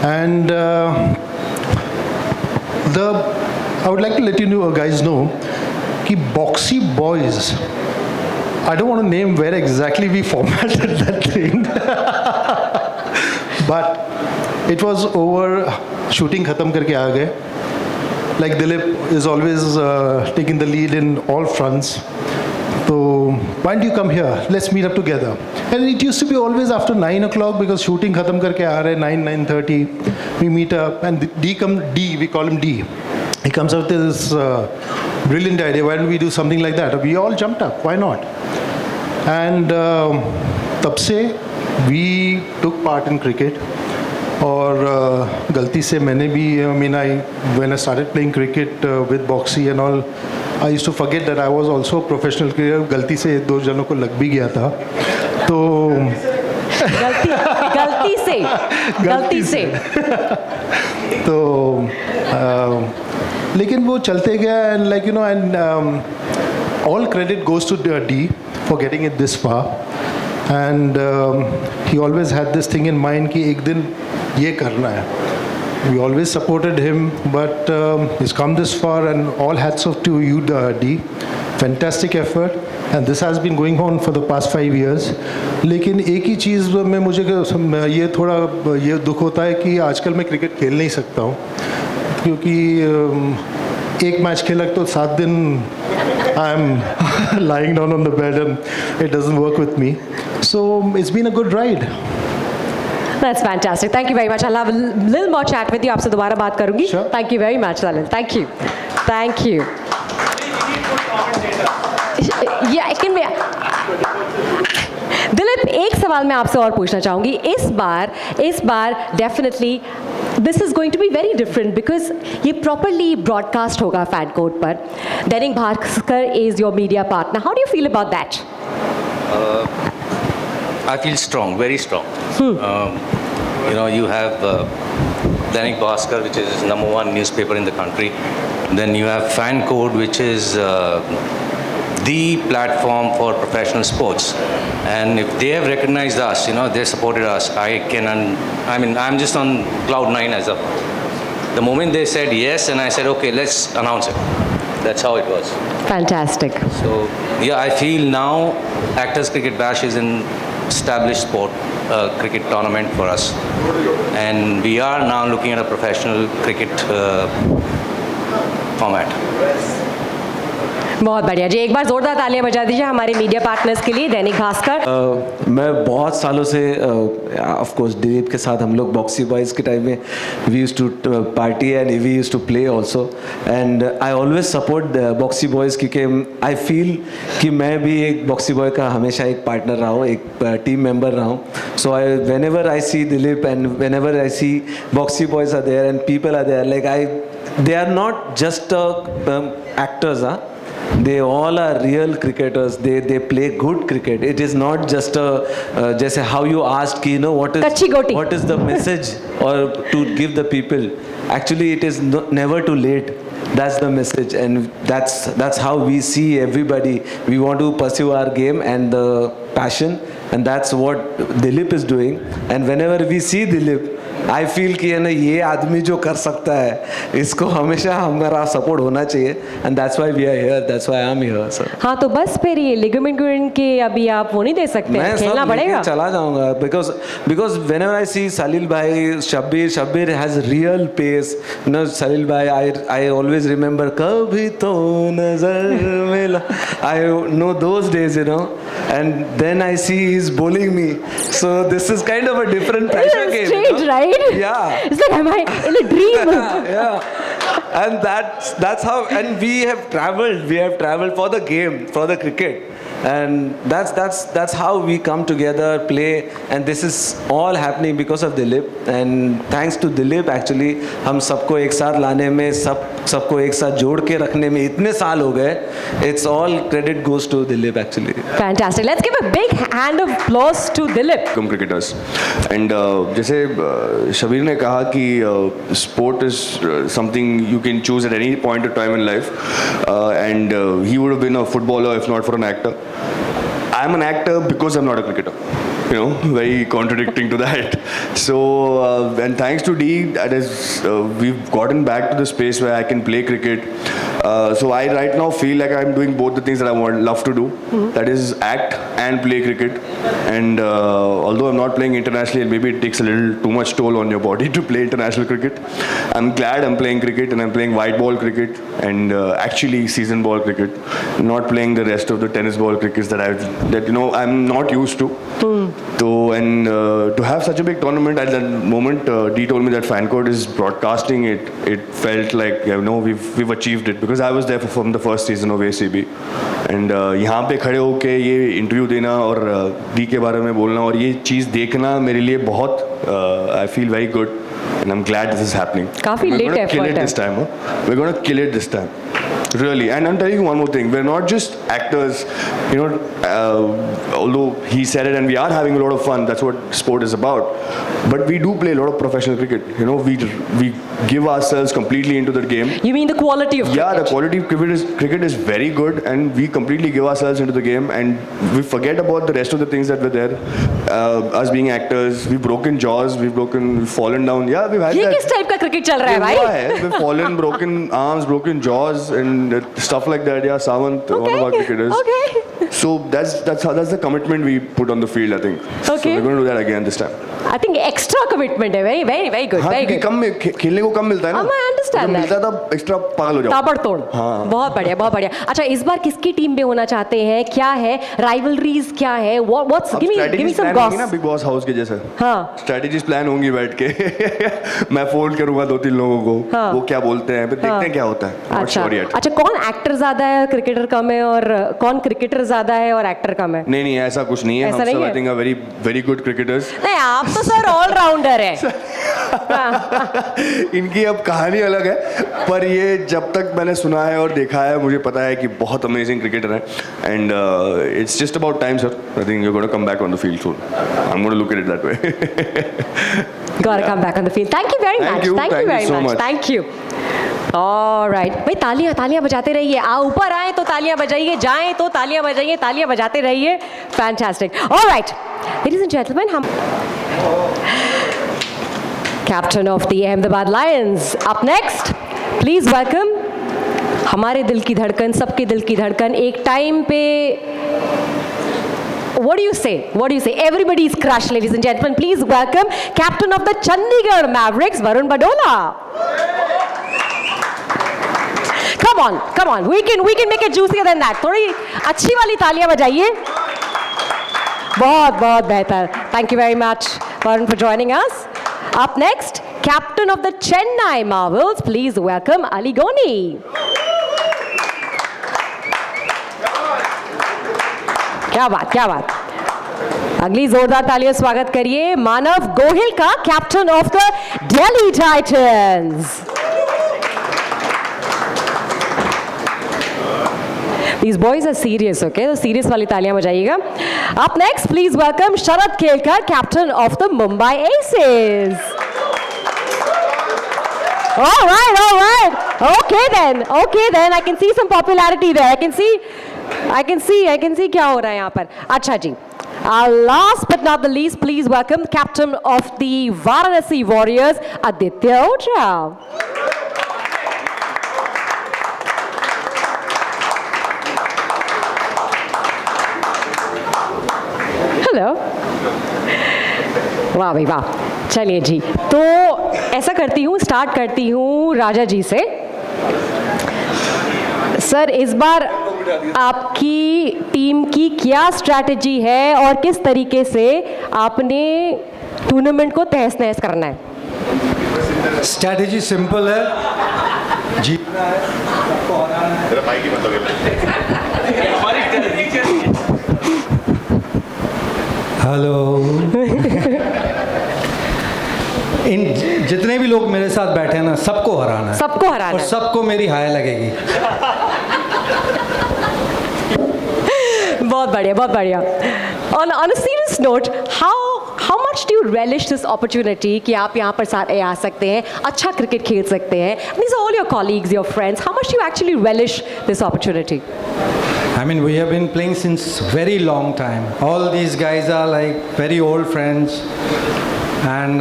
And I would like to let you guys know कि Boxy Boys, I don't want to name where exactly we formatted that thing, but it was over shooting khatam karke aa gaye. Like Dilip is always taking the lead in all fronts. So why don't you come here? Let's meet up together. And it used to be always after 9 o'clock because shooting khatam karke aa rahe 9:30. We meet up and we call him D. He comes out with this brilliant idea. Why don't we do something like that? We all jumped up. Why not? And तब से we took part in cricket. और गलती से मैंने भी when I started playing cricket with Boxy and all, I used to forget that I was also a professional player. गलती से 2 जनों को लग भी गया था. तो गलती से तो लेकिन वो चलते गया and all credit goes to D for getting it this far. And he always had this thing in mind कि एक दिन ये करना है. We always supported him, but he's come this far, and all hats off to you, D. Fantastic effort, and this has been going on for the past 5 years. लेकिन एक ही चीज़ में मुझे ये थोड़ा ये दुख होता है कि आजकल मैं क्रिकेट खेल नहीं सकता हूँ क्योंकि एक मैच खेला तो 7 दिन I'm lying down on the bed and it doesn't work with me. So it's been a good ride. That's fantastic. Thank you very much. I'll have a little more chat with you. आपसे दोबारा बात करूँगी. Sure. Thank you very much, Salil. Thank you. Thank you. Yeah, it can be. Dilip, एक सवाल मैं आपसे और पूछना चाहूँगी. इस बार definitely this is going to be very different because ये properly broadcast होगा fan court पर. Dainik Bhaskar is your media partner. How do you feel about that? I feel strong, very strong. You know, you have Dainik Bhaskar, which is #1 newspaper in the country. Then you have Fan Code, which is the platform for professional sports. And if they have recognized us, you know, they supported us, I'm just on cloud 9 as of the moment they said yes, and I said, okay, let's announce it. That's how it was. Fantastic. So, yeah, I feel now Actors Cricket Bash is an established sport, cricket tournament for us. And we are now looking at a professional cricket format. बहुत बढ़िया जी, एक बार जोरदार तालियां बजा दीजिए हमारे media partners के लिए. दैनिक भास्कर. मैं बहुत सालों से ऑफ कोर्स दिलीप के साथ हम लोग बॉक्सी बॉयज़ के टाइम में we used to party and we used to play also, and I always support Boxy Boys क्योंकि आई फील कि मैं भी एक बॉक्सी बॉय का हमेशा एक पार्टनर रहा हूँ, एक टीम मेंबर रहा हूँ. So I whenever I see Dilip and whenever I see boxy boys are there and people are there, like they are not just actors, they all are real cricketers. They play good cricket. It is not just a just how you asked ki, you know, what is the message or to give the people. Actually it is never too late. That's the message, and that's how we see everybody. We want to pursue our game and the passion, and that's what Dilip is doing. And whenever we see Dilip, I feel कि है ना, ये आदमी जो कर सकता है इसको हमेशा हमारा सपोर्ट होना चाहिए, and that's why we are here, that's why I am here sir. हाँ, तो बस फिर ये लिगामेंट के अभी आप वो नहीं दे सकते, खेलना पड़ेगा. चला जाऊंगा because whenever I see Salil भाई, Shabbir has real pace, you know. Salil भाई आई ऑलवेज रिमेंबर कभी तो नजर मिला, I know those days, you know. And then I see he is bowling me, so this is kind of a different pressure game, strange, you know? Right? Yeah. It's like, am I in a dream? Yeah. And that's how, and we have traveled for the game, for the cricket, and that's how we come together, play, and this is all happening because of Dilip, and thanks to Dilip actually हम सबको एक साथ लाने में, सबको एक साथ जोड़ के रखने में इतने साल हो गए. It's all credit goes to Dilip actually. Fantastic. Let's give a big hand of applause to Dilip. Come cricketers, and जैसे शबीर ने कहा कि sport is something you can choose at any point of time in life, and he would have been a footballer if not for an actor. I'm an actor because I'm not a cricketer. You know, very contradicting to that. So, and thanks to D, that is, we've gotten back to the space where I can play cricket. So I right now feel like I'm doing both the things that I love to do. That is act and play cricket. And although I'm not playing internationally, and maybe it takes a little too much toll on your body to play international cricket, I'm glad I'm playing cricket, and I'm playing white ball cricket and actually season ball cricket. Not playing the rest of the tennis ball crickets that you know I'm not used to. So, and to have such a big tournament at that moment, D told me that Fan Code is broadcasting it. It felt like, you know, we've achieved it because I was there from the first season of ACB. And यहाँ पे खड़े होके ये interview देना और D के बारे में बोलना और ये चीज़ देखना मेरे लिए बहुत I feel very good, and I'm glad this is happening. काफी late effort kill it this time. We're gonna kill it this time. Really, and I'm telling you one more thing. We're not just actors, you know. Although he said it, and we are having a lot of fun. That's what sport is about. But we do play a lot of professional cricket. You know, we give ourselves completely into the game. You mean the quality of cricket? Yeah, the quality of cricket is very good, and we completely give ourselves into the game, and we forget about the rest of the things that were there. Us being actors, we've broken jaws, we've fallen down. Yeah, we've had ये that. किस type का cricket चल रहा है भाई? We've fallen, broken arms, broken jaws, and stuff like that. Yeah, Savant, one of our cricketers. Okay. So that's the commitment we put on the field, I think. Okay. So we're going to do that again this time. I think extra commitment है, very good, very good. कम खेलने को कम मिलता है ना. I understand that. मिलता था extra पागल हो जाओ. ताबड़तोड़. हाँ. बहुत बढ़िया. अच्छा, इस बार किसकी टीम में होना चाहते हैं? क्या है राइवलरीज, क्या है? What's give me some goss. ना बिग बॉस हाउस के जैसे. हाँ. स्ट्रेटजीज प्लान होंगी बैठ के. मैं फोन करूँगा 2-3 लोगों को. हाँ. वो क्या बोलते हैं, फिर देखते हैं क्या होता है. अच्छा, कौन एक्टर ज्यादा है, क्रिकेटर कम है, और कौन क्रिकेटर ज्यादा है और एक्टर कम है? नहीं ऐसा कुछ नहीं है. हम सब I think are very good cricketers. नहीं, आप तो सर ऑलराउंडर है. इनकी अब कहानी अलग है, पर ये जब तक मैंने सुना है और देखा है मुझे पता है कि बहुत अमेजिंग क्रिकेटर है. And it's just about time sir. I think you are gonna come back on the field soon. I am gonna look at it that way. Gotta come back on the field. Thank you very much. Thank you very much. Thank you. All right. भाई तालियां बजाते रहिए. ऊपर आए तो तालियां बजाइए, जाएं तो तालियां बजाइए, तालियां बजाते रहिए. Fantastic. All right. Ladies and gentlemen, हम Captain of the Ahmedabad Lions. Up next, please welcome हमारे दिल की धड़कन, सबके दिल की धड़कन. एक टाइम पे What do you say? What do you say? Everybody's crush, ladies and gentlemen. Please welcome captain of the Chandigarh Mavericks, Varun Badola. Come on, come on. We can make it juicier than that. थोड़ी अच्छी वाली तालियां बजाइए. बहुत बेहतर. Thank you very much, Varun, for joining us. Up next, captain of the Chennai Marvels. Please welcome Ali Goni. क्या बात. अगली जोरदार तालियों स्वागत करिए मानव गोहिल का, captain of the Delhi Titans. These boys are serious, okay? तो सीरियस वाली तालियां बजाइएगा. Up next, please welcome Sharad Khelkar, captain of the Mumbai Aces. All right. Okay then. I can see some popularity there. I can see क्या हो रहा है यहाँ पर. अच्छा जी. Last but not the least, please welcome captain of the Varanasi Warriors, Aditya Ojha. Hello. वाह भाई वाह. चलिए जी, तो ऐसा स्टार्ट करती हूँ राजा जी से. सर, इस बार आपकी टीम की क्या स्ट्रैटेजी है और किस तरीके से आपने टूर्नामेंट को तहस नहस करना है? स्ट्रैटेजी सिंपल है, जीतना है, सबको हराना है. हेलो. इन जितने भी लोग मेरे साथ बैठे हैं ना, सबको हराना है और सबको मेरी हाय लगेगी. बहुत बढ़िया. On a serious note, how much do you relish this opportunity कि आप यहाँ पर सारे आ सकते हैं, अच्छा क्रिकेट खेल सकते हैं? These are all your colleagues, your friends. How much do you actually relish this opportunity? I mean, we have been playing since very long time. All these guys are like very old friends. And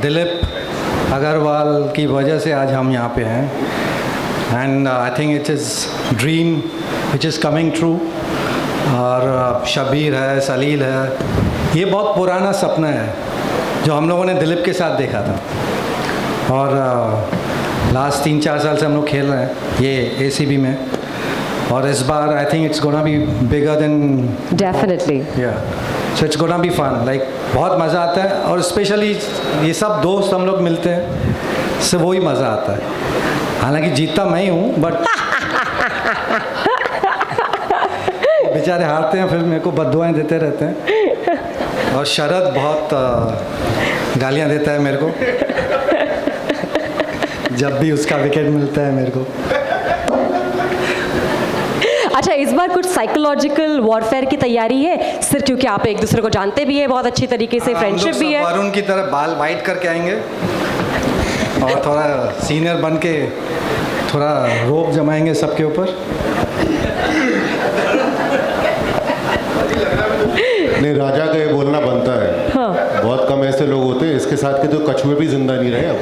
Dilip Agarwal की वजह से आज हम यहाँ पे हैं. And I think it is dream which is coming true. और शबीर है, सलील है, ये बहुत पुराना सपना है जो हम लोगों ने दिलीप के साथ देखा था. और लास्ट 3-4 साल से हम लोग खेल रहे हैं ये ACB में. और इस बार I think it's gonna be bigger than. Definitely. So it's gonna be fun. Like बहुत मज़ा आता है. और स्पेशली ये सब दोस्त हम लोग मिलते हैं, इससे वही मज़ा आता है. हालांकि जीतता मैं ही हूँ, बट बेचारे हारते हैं, फिर मेरे को बद्दुआएं देते रहते हैं. और शरद बहुत गालियाँ देता है मेरे को जब भी उसका विकेट मिलता है मेरे को. अच्छा, इस बार कुछ साइकोलॉजिकल वॉरफेयर की तैयारी है सिर्फ क्योंकि आप एक दूसरे को जानते भी है बहुत अच्छी तरीके से, फ्रेंडशिप भी है. वरुण की तरह बाल वाइट करके आएंगे और थोड़ा सीनियर बन के थोड़ा रोप जमाएंगे सबके ऊपर. नहीं, राजा का ये बोलना बनता है. हाँ. बहुत कम ऐसे लोग होते हैं, इसके साथ के तो कछुए भी जिंदा नहीं रहे अब.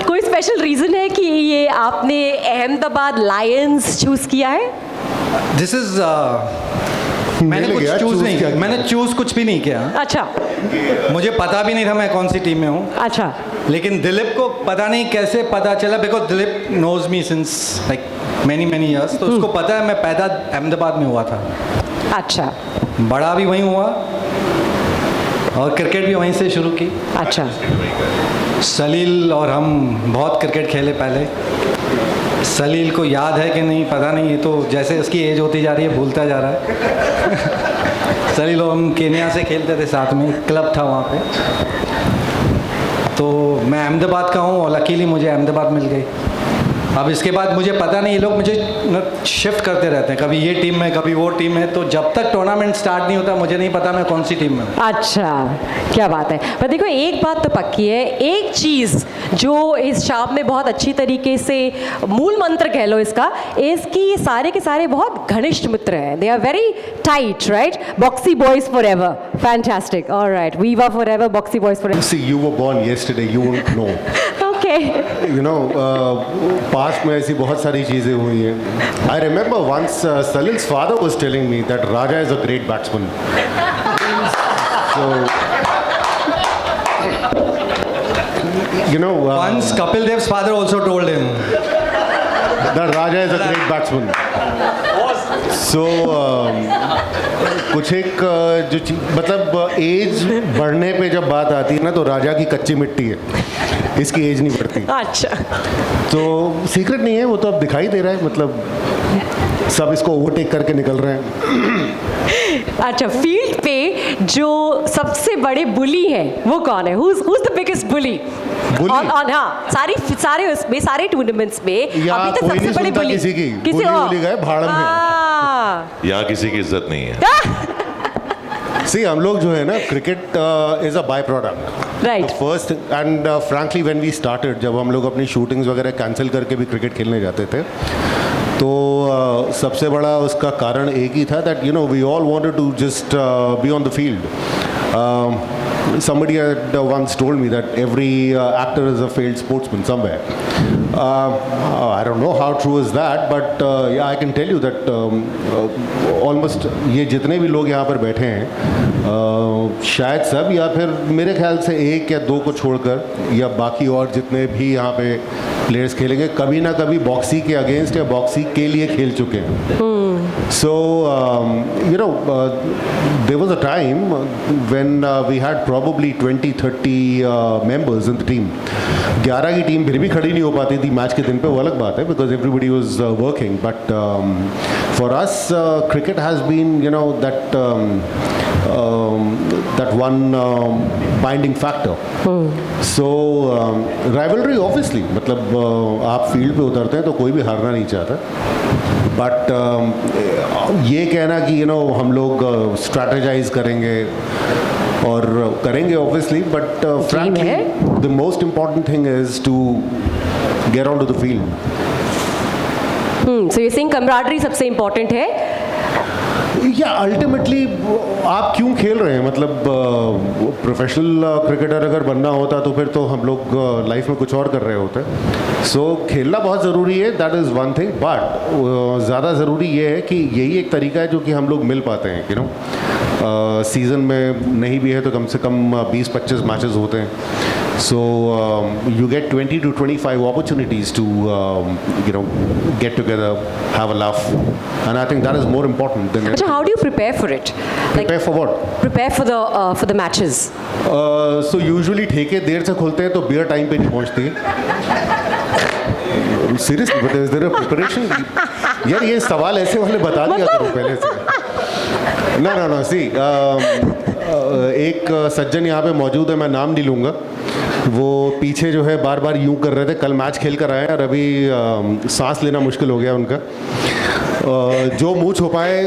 कोई स्पेशल रीज़न है कि ये आपने अहमदाबाद लायंस चूज़ किया है? दिस इज मैंने कुछ चूज़ नहीं किया. मैंने चूज़ कुछ भी नहीं किया. अच्छा. मुझे पता भी नहीं था मैं कौन सी टीम में हूँ. अच्छा. लेकिन दिलीप को पता नहीं कैसे पता चला, because Dilip knows me since like many years. तो उसको पता है मैं पैदा अहमदाबाद में हुआ था. अच्छा. बड़ा भी वहीं हुआ और क्रिकेट भी वहीं से शुरू की. अच्छा. सलील और हम बहुत क्रिकेट खेले पहले. सलील को याद है कि नहीं पता नहीं, ये तो जैसे उसकी एज होती जा रही है भूलता जा रहा है। सलील हम केन्या से खेलते थे साथ में, क्लब था वहाँ पे। तो मैं अहमदाबाद का हूँ और लकीली मुझे अहमदाबाद मिल गई। अब इसके बाद मुझे पता नहीं, ये लोग मुझे शिफ्ट करते रहते हैं, कभी ये टीम में कभी वो टीम में, तो जब तक टूर्नामेंट स्टार्ट नहीं होता मुझे नहीं पता मैं कौन सी टीम में हूँ। अच्छा, क्या बात है। पर देखो एक बात तो पक्की है, एक चीज़ जो इस शाम में बहुत अच्छी तरीके से मूल मंत्र कह लो इसका, इसकी ये सारे के सारे बहुत घनिष्ठ मित्र हैं। They are very tight, right? Boxy Boys forever, fantastic, alright, viva forever, Boxy Boys forever. See, you were born yesterday, you won't know. Okay. You know, past में ऐसी बहुत सारी चीज़ें हुई हैं. I remember once Salil's father was telling me that Raja is a great batsman. So, you know, once Kapil Dev's father also told him that Raja is a great batsman. So, कुछ एक जो मतलब as बढ़ने पे जब बात आती है ना, तो राजा की कच्ची मिट्टी है, इसकी एज नहीं बढ़ती। अच्छा, तो सीक्रेट नहीं है, वो तो अब दिखाई दे रहा है, मतलब सब इसको ओवरटेक करके निकल रहे हैं। अच्छा, फील्ड पे जो सबसे बड़े बुली हैं वो कौन है? Who's the biggest bully? हाँ, सारे टूर्नामेंट्स में अभी तक सबसे बड़े बुली किसी की किसी और गए भाड़ में। यहाँ किसी की इज्जत नहीं है। See, हम लोग जो है ना, cricket is a by product, right? First and frankly when we started, जब हम लोग अपनी शूटिंग्स वगैरह कैंसिल करके भी क्रिकेट खेलने जाते थे, तो सबसे बड़ा उसका कारण एक ही था, that you know we all wanted to just be on the field. Somebody had once told me that every actor is a failed sportsman somewhere. I don't know how true is that, but yeah, I can tell you that almost ये जितने भी लोग यहाँ पर बैठे हैं, शायद सब, या फिर मेरे ख्याल से एक या दो को छोड़कर, या बाकी और जितने भी यहाँ पे प्लेयर्स खेलेंगे, कभी ना कभी बॉक्सी के अगेंस्ट या बॉक्सी के लिए खेल चुके हैं. So you know, there was a time when we had probably 20-30 members in the team. 11 की टीम फिर भी खड़ी नहीं हो पाती थी मैच के दिन पे, वो अलग बात है, because everybody was working. But for us, cricket has been, you know, that one binding factor. So rivalry obviously, मतलब आप फील्ड पे उतरते हैं तो कोई भी हारना नहीं चाहता, बट ये कहना कि हम लोग स्ट्रैटेजाइज करेंगे और करेंगे obviously, but frankly the most important thing is to get on to the field. So you think camaraderie सबसे इम्पोर्टेंट है? या अल्टीमेटली आप क्यों खेल रहे हैं, मतलब प्रोफेशनल क्रिकेटर अगर बनना होता तो फिर तो हम लोग लाइफ में कुछ और कर रहे होते. सो खेलना बहुत ज़रूरी है, that is one thing, but ज़्यादा ज़रूरी ये है कि यही एक तरीका है जो कि हम लोग मिल पाते हैं. सीज़न में नहीं भी है तो कम से कम 20-25 मैचेस होते हैं. So you get 20 to 25 opportunities to get together, have a laugh, and I think that is more important than. So how do you prepare for it? Prepare for what? Prepare for the matches. So usually ठेके देर से खुलते हैं तो beer time पे नहीं पहुंचती. Seriously, but is there a preparation? यार ये सवाल ऐसे वाले बता दिया करो पहले से. No. See, एक सज्जन यहाँ पे मौजूद है, मैं नाम नहीं लूँगा, वो पीछे जो है बार बार यूं कर रहे थे. कल मैच खेल कर आए और अभी सांस लेना मुश्किल हो गया उनका. जो मुंह छुपाए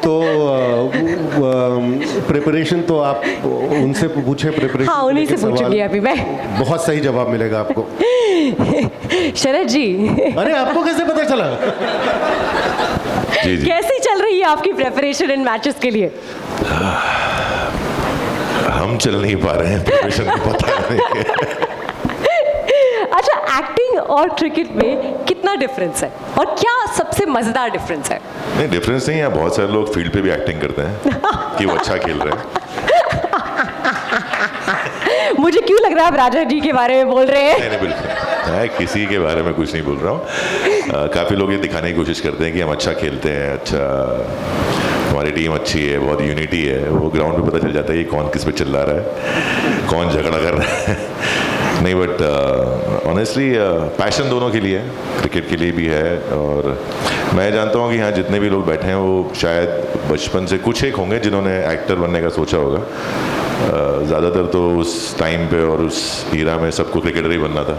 तो प्रिपरेशन तो आप उनसे पूछे. प्रिपरेशन हाँ, उन्हीं से पूछूंगी अभी मैं. बहुत सही जवाब मिलेगा आपको. शरद जी, अरे आपको कैसे पता चला? जी. कैसी चल रही है आपकी प्रिपरेशन इन मैचेस के लिए? हम चल नहीं पा रहे हैं, प्रिपरेशन को पता नहीं है. अच्छा, एक्टिंग और क्रिकेट में कितना डिफरेंस है और क्या सबसे मजेदार डिफरेंस है? नहीं, डिफरेंस नहीं है. बहुत सारे लोग फील्ड पे भी एक्टिंग करते हैं कि वो अच्छा खेल रहे हैं. मुझे क्यों लग रहा है आप राजा जी के बारे में बोल रहे हैं? नहीं, बिल्कुल, मैं किसी के बारे में कुछ नहीं बोल रहा हूँ. काफ़ी लोग ये दिखाने की कोशिश करते हैं कि हम अच्छा खेलते हैं, अच्छा हमारी टीम अच्छी है, बहुत यूनिटी है. वो ग्राउंड पे पता चल जाता है कि कौन किस पे चिल्ला रहा है, कौन झगड़ा कर रहा है. नहीं बट ऑनेस्टली पैशन दोनों के लिए है, क्रिकेट के लिए भी है। और मैं जानता हूँ कि यहाँ जितने भी लोग बैठे हैं वो शायद बचपन से कुछ एक होंगे जिन्होंने एक्टर बनने का सोचा होगा। ज़्यादातर तो उस टाइम पे और उस हीरा में सबको क्रिकेटर ही बनना था,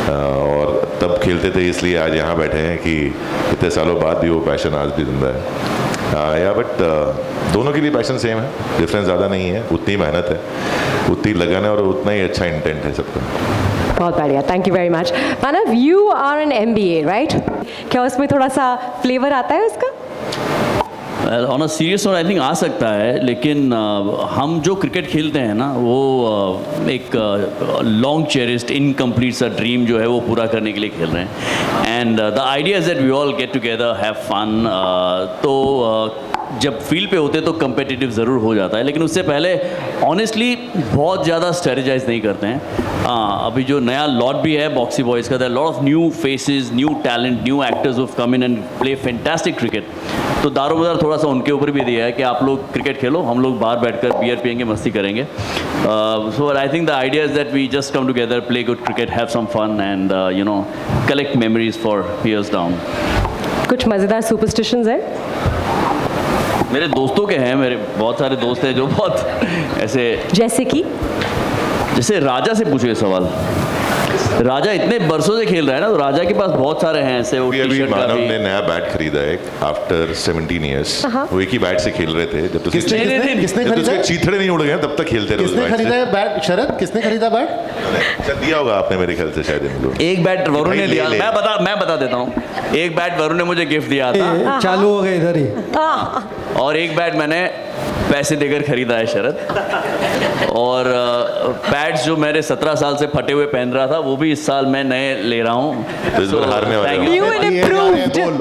और तब खेलते थे, इसलिए आज यहाँ बैठे हैं कि इतने सालों बाद भी वो पैशन आज भी जिंदा है। या बट दोनों के लिए पैशन सेम है, डिफरेंस ज़्यादा नहीं है, उतनी मेहनत है, उतनी लगन है और उतना ही अच्छा इंटेंट है सबका। बहुत बढ़िया, thank you very much. Manav, you are an MBA, right? क्या उसमें थोड़ा सा फ्लेवर आता है उसका? On a serious note I think आ सकता है, लेकिन हम जो क्रिकेट खेलते हैं ना वो एक लॉन्ग चेरिस्ड इनकम्प्लीट सा ड्रीम जो है वो पूरा करने के लिए खेल रहे हैं। And the idea is that we all get together have fun. तो जब फील्ड पे होते तो कम्पिटिटिव ज़रूर हो जाता है, लेकिन उससे पहले ऑनेस्टली बहुत ज़्यादा स्ट्रेटेजाइज नहीं करते हैं। अभी जो नया लॉट भी है बॉक्सी बॉयज़ का, there lot of new faces, new talent, new actors who come in and play fantastic cricket. तो दारोमदार थोड़ा सा उनके ऊपर भी दिया है कि आप लोग क्रिकेट खेलो, हम लोग बाहर बैठकर बियर पियेंगे, मस्ती करेंगे। So I think the idea is that we just come together, play good cricket, have some fun and you know collect memories for years down. कुछ मज़ेदार सुपरस्टिशंस हैं? मेरे दोस्तों के हैं, मेरे बहुत सारे दोस्त हैं जो बहुत ऐसे, जैसे कि जैसे राजा से पूछो ये सवाल। राजा इतने बरसों से खेल रहा है ना, तो राजा के पास बहुत सारे हैं ऐसे। वो अभी मानव ने नया बैट खरीदा है आफ्टर 17 ईयर्स। वो एक ही बैट से खेल रहे थे जब तक किसने खरीदा? चीथड़े नहीं उड़ गए तब तक खेलते रहे। किसने खरीदा है बैट? शरद, किसने खरीदा बैट? दिया होगा आपने मेरे ख्याल से शायद इनको। एक बैट वरुण ने दिया, मैं बता देता हूँ। एक बैट वरुण ने मुझे गिफ्ट दिया था, चालू हो गए इधर ही। और एक बैट मैंने पैसे देकर खरीदा है शरद। और पैड्स जो मेरे 17 साल से फटे हुए पहन रहा था वो भी इस साल मैं नए ले रहा हूँ।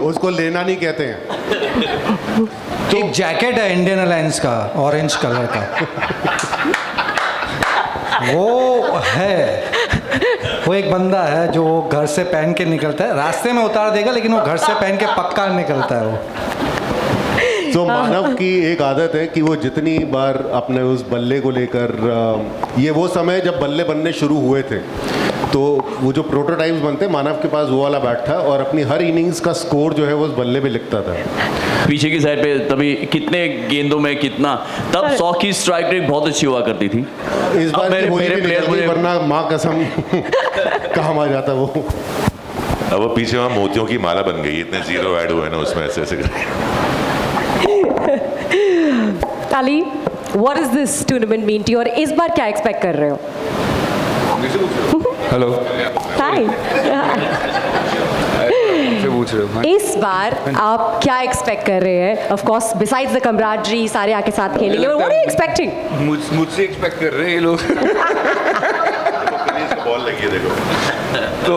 उसको लेना नहीं कहते हैं। तो एक जैकेट है इंडियन अलायंस का, ऑरेंज कलर का, वो है, वो एक बंदा है जो घर से पहन के निकलता है, रास्ते में उतार देगा लेकिन वो घर से पहन के पक्का निकलता है वो। तो मानव की एक आदत है कि वो जितनी बार अपने उस बल्ले को लेकर, ये वो समय जब बल्ले बनने शुरू हुए थे, तो वो जो प्रोटोटाइप्स बनते, मानव के पास वो वाला बैट था और अपनी हर इनिंग्स का स्कोर जो है वो उस बल्ले पे लिखता था। पीछे की साइड पे तभी कितने गेंदों में कितना, तब 100 की स्ट्राइक रेट बहुत अच्छी हुआ करती थी। इस बार मेरे प्लेयर मुझे, वरना माँ कसम काम आ जाता वो। अब वो पीछे वहाँ मोतियों की माला बन गई, इतने जीरो ऐड हुए ना उसमें, ऐसे ऐसे Ali, what does this tournament mean to you? और इस बार क्या एक्सपेक्ट कर रहे हो? हेलो, हाय। पूछ रहे हो इस बार आप क्या एक्सपेक्ट कर रहे हैं? Of course besides the camaraderie, सारे आके साथ खेलेंगे, व्हाट आर यू एक्सपेक्टिंग? मुझसे एक्सपेक्ट कर रहे हैं ये लोग। बॉल लगी है देखो। तो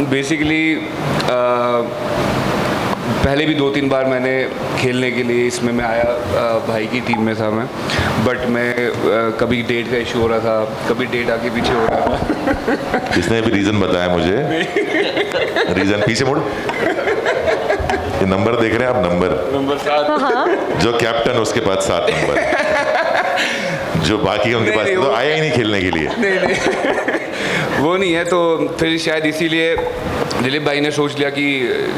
बेसिकली पहले भी 2-3 बार मैंने खेलने के लिए इसमें मैं आया, भाई की टीम में था मैं, बट मैं कभी डेट का इशू हो रहा था, कभी डेट आगे पीछे हो रहा था। इसने भी रीज़न बताया मुझे, रीज़न पीछे मुड़, ये नंबर देख रहे हैं आप, नंबर 7, जो कैप्टन उसके पास 7 नंबर, जो बाकी उनके पास तो आया ही नहीं खेलने के लिए। नहीं वो नहीं है, तो फिर शायद इसीलिए दिलीप भाई ने सोच लिया कि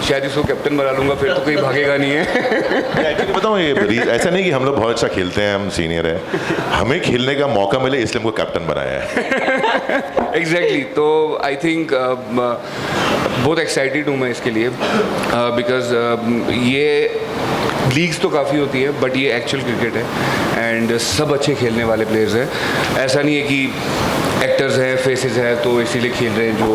शायद इसको कैप्टन बना लूंगा, फिर तो कोई भागेगा नहीं है। बताऊँ, ये ऐसा नहीं कि हम लोग बहुत अच्छा खेलते हैं, हम सीनियर हैं, हमें खेलने का मौका मिले इसलिए हमको कैप्टन बनाया है। एग्जैक्टली, तो आई थिंक बहुत एक्साइटेड हूँ मैं इसके लिए, बिकॉज ये लीग्स तो काफ़ी होती है बट ये एक्चुअल क्रिकेट है एंड सब अच्छे खेलने वाले प्लेयर्स हैं। ऐसा नहीं है कि एक्टर्स हैं, फेसेस हैं तो इसीलिए खेल रहे हैं जो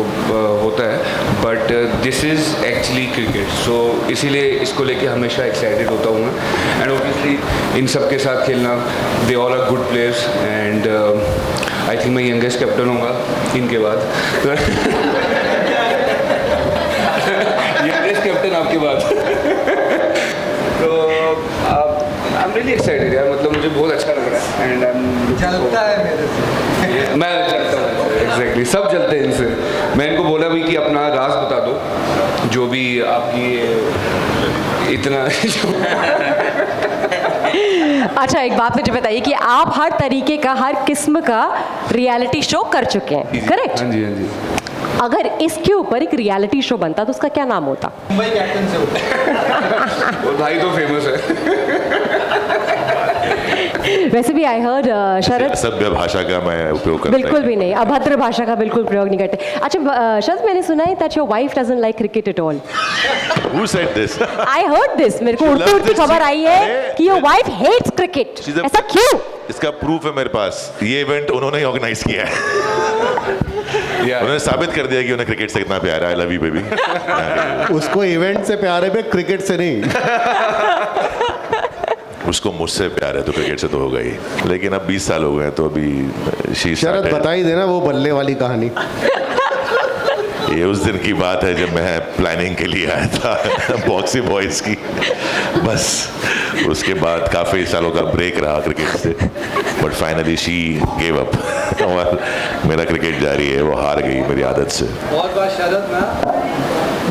होता है, but this is actually cricket, so इसीलिए इसको लेके हमेशा एक्साइटेड होता हूँ मैं। एंड ऑब्वियसली इन सब के साथ खेलना, they all are good players and I think मैं यंगेस्ट कैप्टन होगा इनके बाद। यंगेस्ट कैप्टन आपके बाद। तो आई एम रियली एक्साइटेड यार, मतलब मुझे बहुत अच्छा लग रहा है एंड चलता है मेरे से, मैं चलता हूँ एग्जैक्टली, सब चलते हैं इनसे। मैं इनको बोला भी कि अपना राज बता दो, जो भी आपकी इतना अच्छा, एक बात मुझे बताइए कि आप हर तरीके का, हर किस्म का रियलिटी शो कर चुके हैं, करेक्ट? हाँ जी, हाँ जी। अगर इसके ऊपर एक रियलिटी शो बनता तो उसका क्या नाम होता? मुंबई कैप्टन से होता वो भाई तो फेमस है। वैसे भी आई हर्ड शरद सभ्य भाषा का मैं उपयोग करता बिल्कुल भी नहीं, अभद्र भाषा का बिल्कुल प्रयोग नहीं करते। अच्छा शरद, मैंने सुना है that your wife doesn't like cricket at all. Who said this? I heard this, मेरे को उड़ती उड़ती खबर आई है कि योर वाइफ हेट्स क्रिकेट। ऐसा क्यों? इसका प्रूफ है मेरे पास, ये इवेंट उन्होंने ही ऑर्गेनाइज किया है। उन्होंने साबित कर दिया कि उन्हें क्रिकेट से कितना प्यार है। I love you baby. उसको इवेंट से प्यार है, क्रिकेट से नहीं। उसको मुझसे प्यार है तो क्रिकेट से तो होगा ही, लेकिन अब 20 साल हो गए तो अभी शरद बता ही देना वो बल्ले वाली कहानी। ये उस दिन की बात है जब मैं प्लानिंग के लिए आया था बॉक्सी बॉयज़ की। बस उसके बाद काफ़ी सालों का ब्रेक रहा क्रिकेट से, but finally she gave up और मेरा क्रिकेट जारी है। वो हार गई मेरी आदत से। बहुत बार शरद ना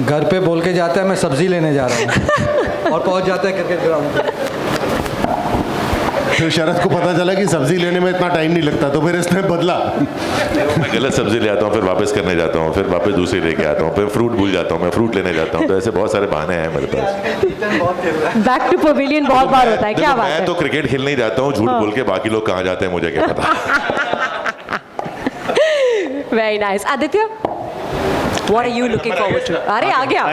घर पे बोल के जाता है मैं सब्जी लेने जा रहा हूँ और पहुँच जाता है क्रिकेट ग्राउंड पे। फिर शरद को पता चला कि सब्जी लेने में इतना टाइम नहीं लगता, तो फिर इसने बदला। मैं गलत सब्जी ले आता हूँ, फिर वापस करने जाता हूँ, फिर वापस दूसरी लेके आता हूँ, फिर फ्रूट भूल जाता हूँ, मैं फ्रूट लेने जाता हूँ। तो ऐसे बहुत सारे बहाने हैं मेरे पास। बैक टू पवेलियन बहुत बार होता है, क्या बात है? मैं तो क्रिकेट खेलने ही जाता हूँ, झूठ बोल के बाकी लोग कहाँ जाते हैं मुझे क्या पता। Very nice. Aditya, what are you looking forward to? अरे आ गया।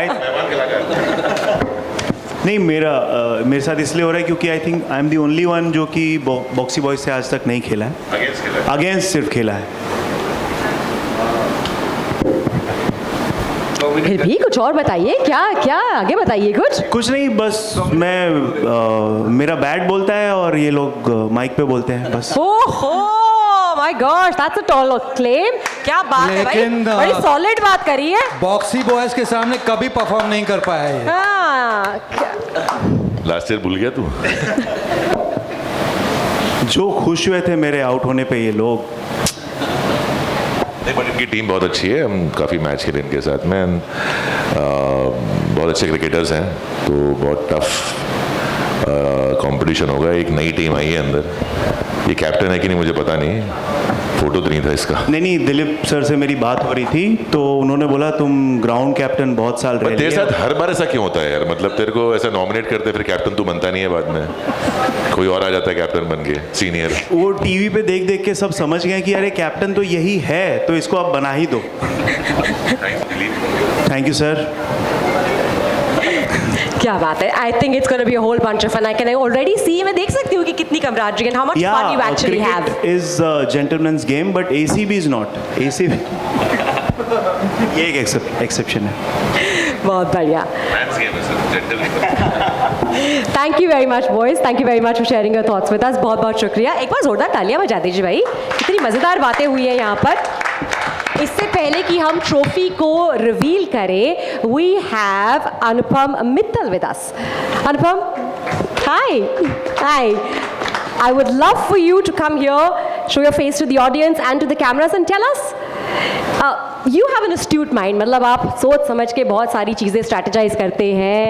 नहीं, मेरे साथ इसलिए हो रहा है क्योंकि I think I am the only one जो कि बॉक्सी बॉयज से आज तक नहीं खेला है। अगेंस्ट सिर्फ खेला है। फिर भी कुछ और बताइए, क्या क्या आगे बताइए कुछ नहीं, बस मैं मेरा बैट बोलता है और ये लोग माइक पे बोलते हैं बस। ओहो my God, that's a tall claim. क्या बात है भाई, बड़ी सॉलिड बात करी है। बॉक्सी बॉयज के सामने कभी परफॉर्म नहीं कर पाया है। हाँ, लास्ट ईयर भूल गया तू? जो खुश हुए थे मेरे आउट होने पे ये लोग। नहीं, बट इनकी टीम बहुत अच्छी है, हम काफ़ी मैच खेले इनके साथ में। बहुत अच्छे क्रिकेटर्स हैं, तो बहुत टफ कंपटीशन होगा। एक नई टीम आई है अंदर। ये कैप्टन है कि नहीं मुझे पता नहीं, फोटो तो नहीं था इसका। नहीं, दिलीप सर से मेरी बात हो रही थी तो उन्होंने बोला तुम ग्राउंड कैप्टन बहुत साल रहे। तेरे साथ हर बार ऐसा क्यों होता है यार? मतलब तेरे को ऐसा नॉमिनेट करते फिर कैप्टन तू बनता नहीं है, बाद में कोई और आ जाता है कैप्टन बन के, सीनियर। वो टीवी पे देख देख के सब समझ गए कि अरे कैप्टन तो यही है, तो इसको आप बना ही दो। Thank you sir. क्या बात है। I think it's gonna be a whole bunch of fun. I can already see, मैं देख सकती हूँ कि कितनी camaraderie and how much fun you actually have. Cricket is gentleman's game but ACB is not. ACB ये एक exception है। बहुत बढ़िया। Thank you very much boys, thank you very much for sharing your thoughts with us. बहुत बहुत शुक्रिया। एक बार जोरदार तालियां बजा दीजिए भाई, कितनी मज़ेदार बातें हुई हैं यहाँ पर। इससे पहले कि हम ट्रॉफी को रिवील करें, we have Anupam Mittal with us. Anupam, hi hi. I would love for you to come here, show your face to the audience and to the cameras and tell us. You have an astute mind, मतलब आप सोच समझ के बहुत सारी चीज़ें strategise करते हैं।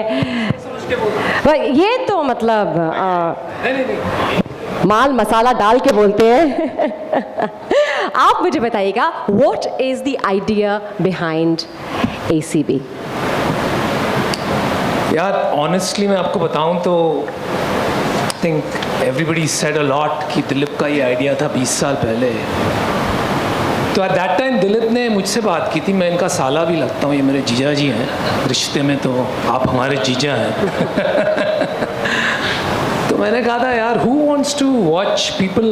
ये तो मतलब माल मसाला डाल के बोलते हैं। आप मुझे बताइएगा, what is the idea behind ACB? यार ऑनेस्टली मैं आपको बताऊं तो I think everybody said a lot कि दिलीप का ये आइडिया था 20 साल पहले। तो एट दैट टाइम दिलीप ने मुझसे बात की थी, मैं इनका साला भी लगता हूँ, ये मेरे जीजा जी हैं रिश्ते में, तो आप हमारे जीजा हैं। तो मैंने कहा था यार who wants to watch people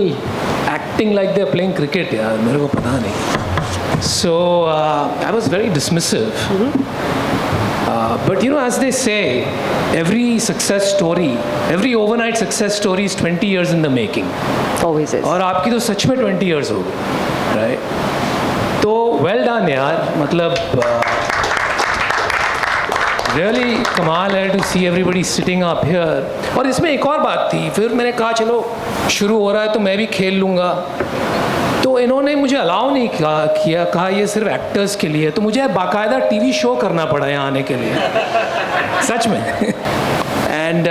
acting like they are playing cricket, यार मेरे को पता नहीं। So I was very dismissive, but you know, as they say, every success story, every overnight success story is 20 years in the making. Always is. और आपकी तो सच में 20 years हो गई, right? तो well done यार, मतलब really कमाल है to see everybody sitting up here. और इसमें एक और बात थी, फिर मैंने कहा चलो शुरू हो रहा है तो मैं भी खेल लूँगा। तो इन्होंने मुझे अलाउ नहीं कहा ये सिर्फ एक्टर्स के लिए, तो मुझे बाकायदा टीवी शो करना पड़ा यहाँ आने के लिए, सच में। And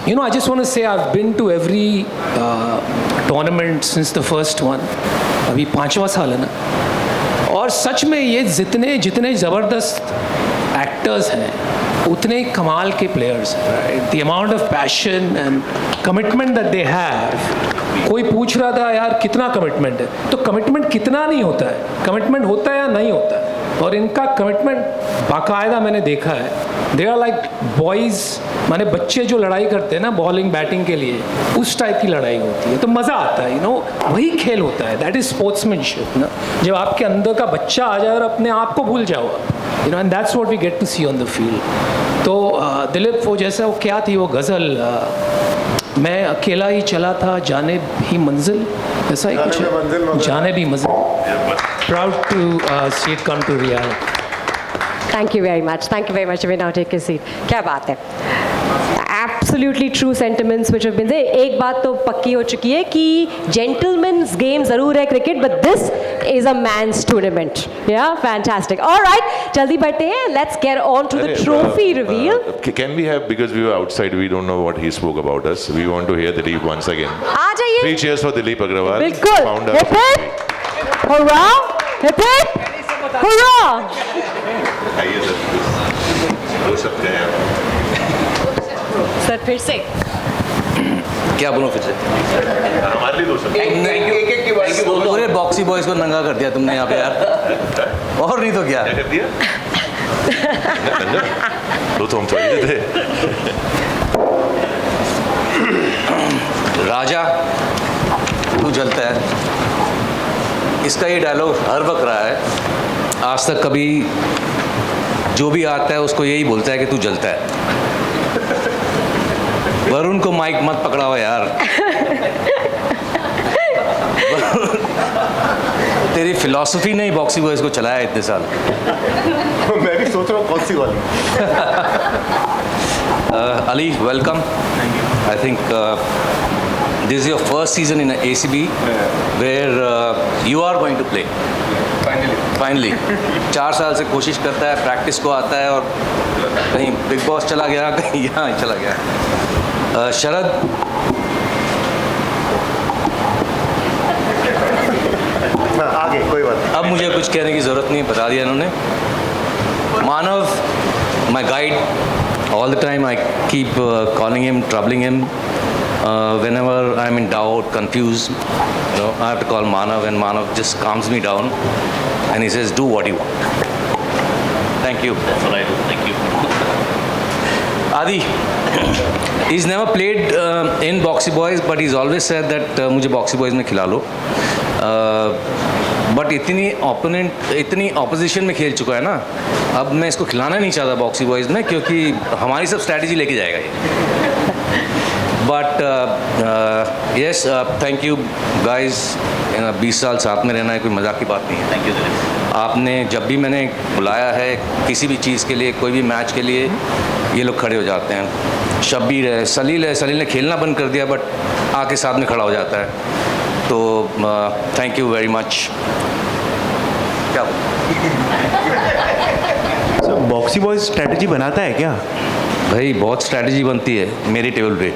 You know, I just want to say I've been to every tournament since the first one. अभी 5वां साल है ना, और सच में ये जितने ज़बरदस्त एक्टर्स हैं उतने ही कमाल के प्लेयर्स हैं, right? The amount of passion and commitment that they have. कोई पूछ रहा था यार कितना कमिटमेंट है, तो कमिटमेंट कितना नहीं होता है, कमिटमेंट होता है या नहीं होता है. और इनका कमिटमेंट बाकायदा मैंने देखा है. दे आर लाइक बॉयज़, माने बच्चे जो लड़ाई करते हैं ना बॉलिंग बैटिंग के लिए, उस टाइप की लड़ाई होती है. तो मज़ा आता है, यू नो, वही खेल होता है. दैट इज़ स्पोर्ट्समैनशिप ना, जब आपके अंदर का बच्चा आ जाए और अपने आप को भूल जाओ, you know, and that's what we get to see on the field. तो दिलीप, वो जैसा वो क्या थी वो गज़ल, मैं अकेला ही चला था जाने भी मंजिल, ऐसा ही कुछ, जाने भी मंजिल. Proud to see it come to reality. Thank you very much. Thank you very much. You may now take your seat. क्या बात है. Absolutely true sentiments which have been there. एक बात तो पक्की हो चुकी है कि gentlemen's game ज़रूर है cricket, but this is a man's tournament. Yeah, fantastic. All right, जल्दी बढ़ते हैं. Let's get on to the trophy reveal. Can we have, because we were outside, we don't know what he spoke about us. We want to hear Dileep once again. आ जाइए. 3 cheers for Dileep Agrawal. बिल्कुल. Founder. Hip hip. Hurrah. Hip hip. Hurrah. आइए sir, दो शब्द कहें आप. Sir फिर से क्या बोलूं फिर से? हमारे लिए दो शब्द. एक की बात बोलो. पूरे बॉक्सी बॉयज़ को नंगा कर दिया तुमने यहाँ पे यार, और नहीं तो क्या कर दिया. तो हम चाहिए थे. राजा तू जलता है, इसका ये डायलॉग हर वक्त रहा है. आज तक कभी जो भी आता है उसको यही बोलता है कि तू जलता है. वरुण को माइक मत पकड़ाओ यार. तेरी फिलॉसफी ने ही बॉक्सी बॉयज़ को चलाया इतने साल. मैं भी सोच रहा हूँ कौन सी वाली. Ali, welcome. I think this is your first season in ACB where you are going to play. Finally. 4 साल से कोशिश करता है, प्रैक्टिस को आता है, और कहीं बिग बॉस चला गया, कहीं यहाँ चला गया. शरद, आगे कोई बात. अब मुझे कुछ कहने की ज़रूरत नहीं, बता दिया इन्होंने. मानव, my guide, all the time I keep calling him, troubling him. Whenever I'm in doubt, confused, you know, I have to call Manav, and Manav just calms me down, and he says, "Do what you want." Thank you. That's what I do. Thank you. Adi, he's never played in Boxy Boys, but he's always said that मुझे Boxy Boys में खिला लो. But इतनी opposition में खेल चुका है ना, अब मैं इसको खिलाना नहीं चाहता बॉक्सी बॉयज़ में, क्योंकि हमारी सब स्ट्रैटेजी लेके जाएगा ये. But yes, thank you guys. 20 साल साथ में रहना है कोई मजाक की बात नहीं है. Thank you. आपने जब भी मैंने बुलाया है किसी भी चीज़ के लिए, कोई भी मैच के लिए, ये लोग खड़े हो जाते हैं. शब्बीर है, सलील ने खेलना बंद कर दिया बट आके साथ में खड़ा हो जाता है. तो थैंक यू वेरी मच. क्या बॉक्सी बॉयज स्ट्रैटेजी बनाता है क्या? भाई बहुत स्ट्रैटेजी बनती है मेरी टेबल पे.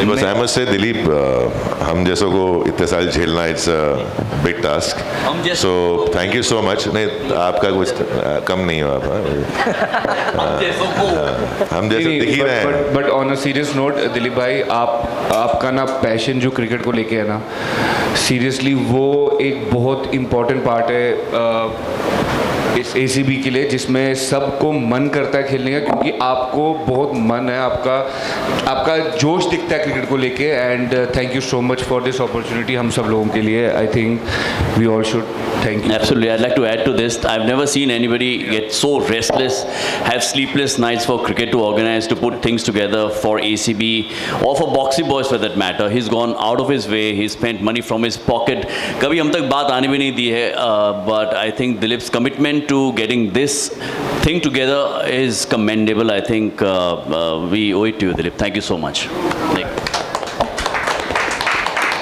बस आई मस्ट से दिलीप, हम जैसों को इतने साल झेलना, it's big task. So thank you so much. नहीं, आपका कुछ कम नहीं हो आप. हम जैसे दिख ही रहे हैं. But on a serious note Dilip भाई, आपका ना पैशन जो क्रिकेट को लेके है ना, सीरियसली वो एक बहुत इम्पोर्टेंट पार्ट है इस ACB के लिए, जिसमें सबको मन करता है खेलने का, क्योंकि आपको बहुत मन है, आपका जोश दिखता है क्रिकेट को लेके. And thank you so much for this opportunity हम सब लोगों के लिए. I think we all should thank you. Absolutely. I'd like to add to this. I've never seen anybody get so restless, have sleepless nights for cricket to organize, to put things together for ACB or for Boxy Boys for that matter. He's gone out of his way. He's spent money from his pocket. कभी हम तक बात आने भी नहीं दी है. But I think Dilip's commitment to getting this thing together is commendable. I think we owe it to you, Dilip. Thank you so much.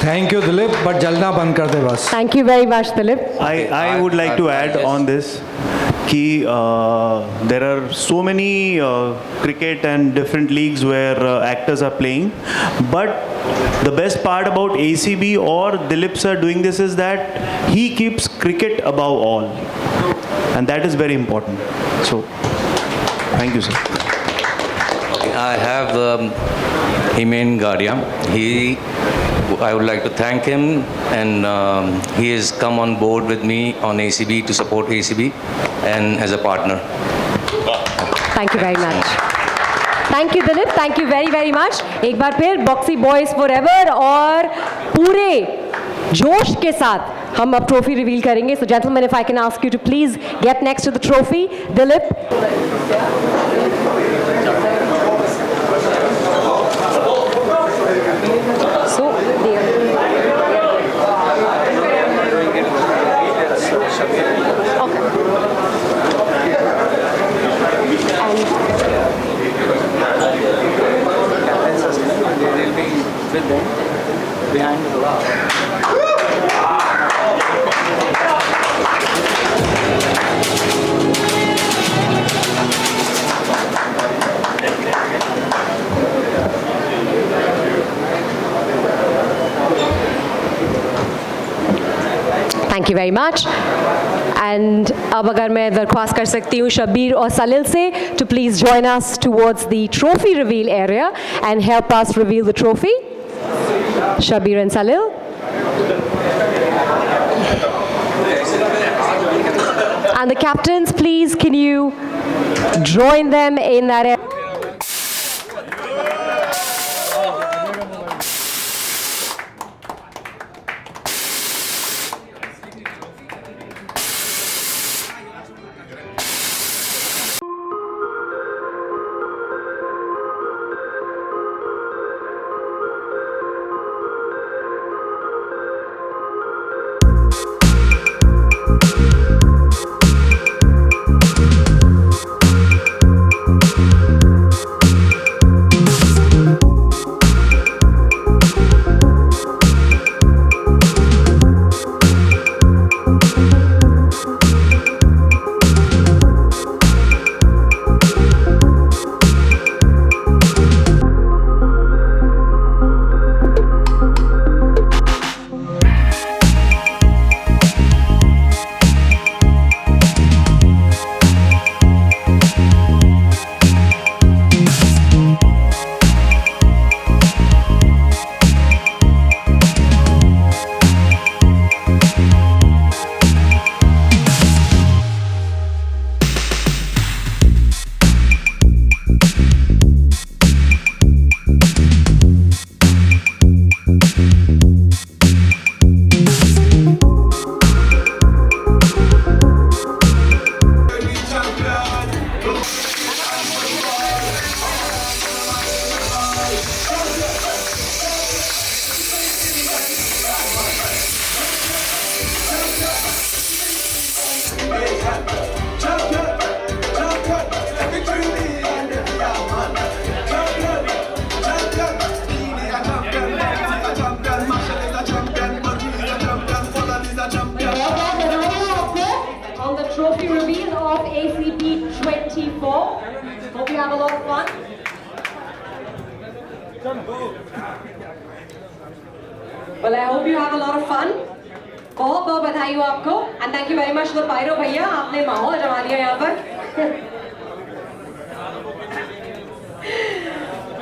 Thank you Dilip, but जलना बंद कर दे बस. Thank you very much, Dilip. I would like to add on this कि there are so many cricket and different leagues where actors are playing, but the best part about ACB or Dilip sir doing this is that he keeps cricket above all, and that is very important. So, thank you, sir. I have Himen Gadia. I would like to thank him, and he has come on board with me on ACB to support ACB and as a partner. Thank you very much. Thank you Dilip, thank you very very much. एक बार फिर boxy boys forever और पूरे जोश के साथ हम अब trophy reveal करेंगे. So gentlemen, if I can ask you to please get next to the trophy. Dilip. Behind the wall. Thank you very much. And अब अगर मैं दरख्वास्त कर सकती हूँ शब्बीर और सलील से to please join us towards the trophy reveal area and help us reveal the trophy. Shabbir and Salil. And the captains, please, can you join them in that area? Well, I hope you have a lot of fun. बहुत बहुत बधाई हो आपको and thank you very much to पायरो भैया, आपने माहौल जमा दिया यहाँ पर.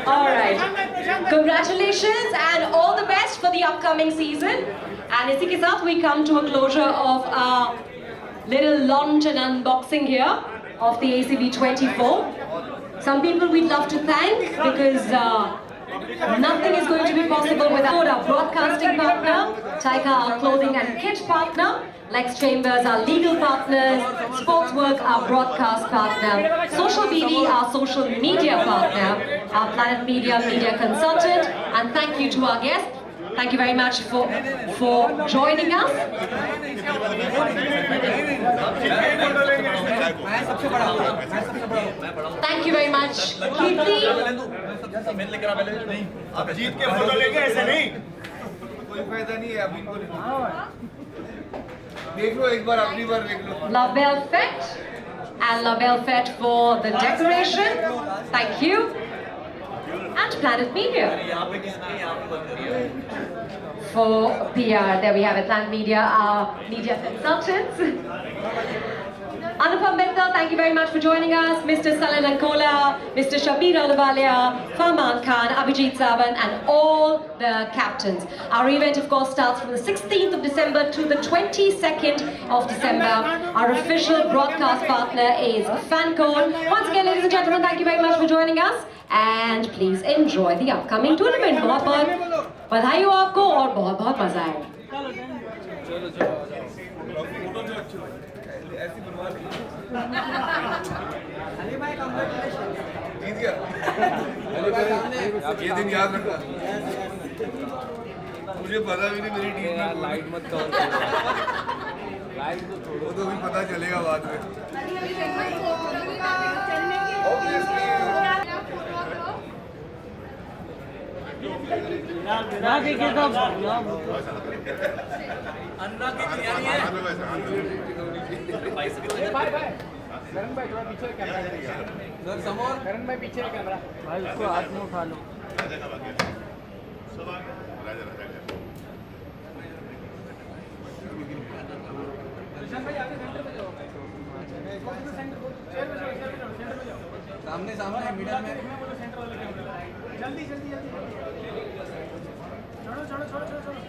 All right. Congratulations and all the best for the upcoming season. And इसी के साथ we come to a closure of our little launch and unboxing here of the ACB 24. Some people we'd love to thank because nothing is going to be possible without our broadcasting partner, Taika, our clothing and kit partner, Lex Chambers, our legal partners, Sportswork, our broadcast partner, Social BB, our social media partner, our Planet Media media consultant, and thank you to our guests. Thank you very much for joining us. Thank you very much, Kirti. अब जीत के photo लेके ऐसे नहीं कोई फायदा नहीं है अभी इनको देख लो एक बार अपनी बार देख लो Love Effect. and La Belle Fete for the decoration. Thank you. And Planet Media for PR. There we have it, Planet Media, our media consultants. Anupam Mehta, thank you very much for joining us. Mr. Salil Ankola, Mr. Shabir Ahluwalia, Farman Khan, Abhijit Saban, and all the captains. Our event, of course, starts from the 16th of December to the 22nd of December. Our official broadcast partner is Fancone. Once again, ladies and gentlemen, thank you very much for joining us. And please enjoy the upcoming tournament. बहुत बहुत बधाई हो आपको और बहुत बहुत मजा आएगा. ये दिन याद रखना. मुझे पता भी नहीं मेरी टीम में लाइट मत करो. वो तो भी पता चलेगा बाद में. अन्ना की तैयारी है. करण भाई थोड़ा पीछे कैमरा. सर समोर करण भाई पीछे कैमरा. भाई उसको हाथ में उठा लो. सामने सामने मिडल में. जल्दी जल्दी जल्दी. छोड़ो छोड़ो छोड़ो छोड़ो.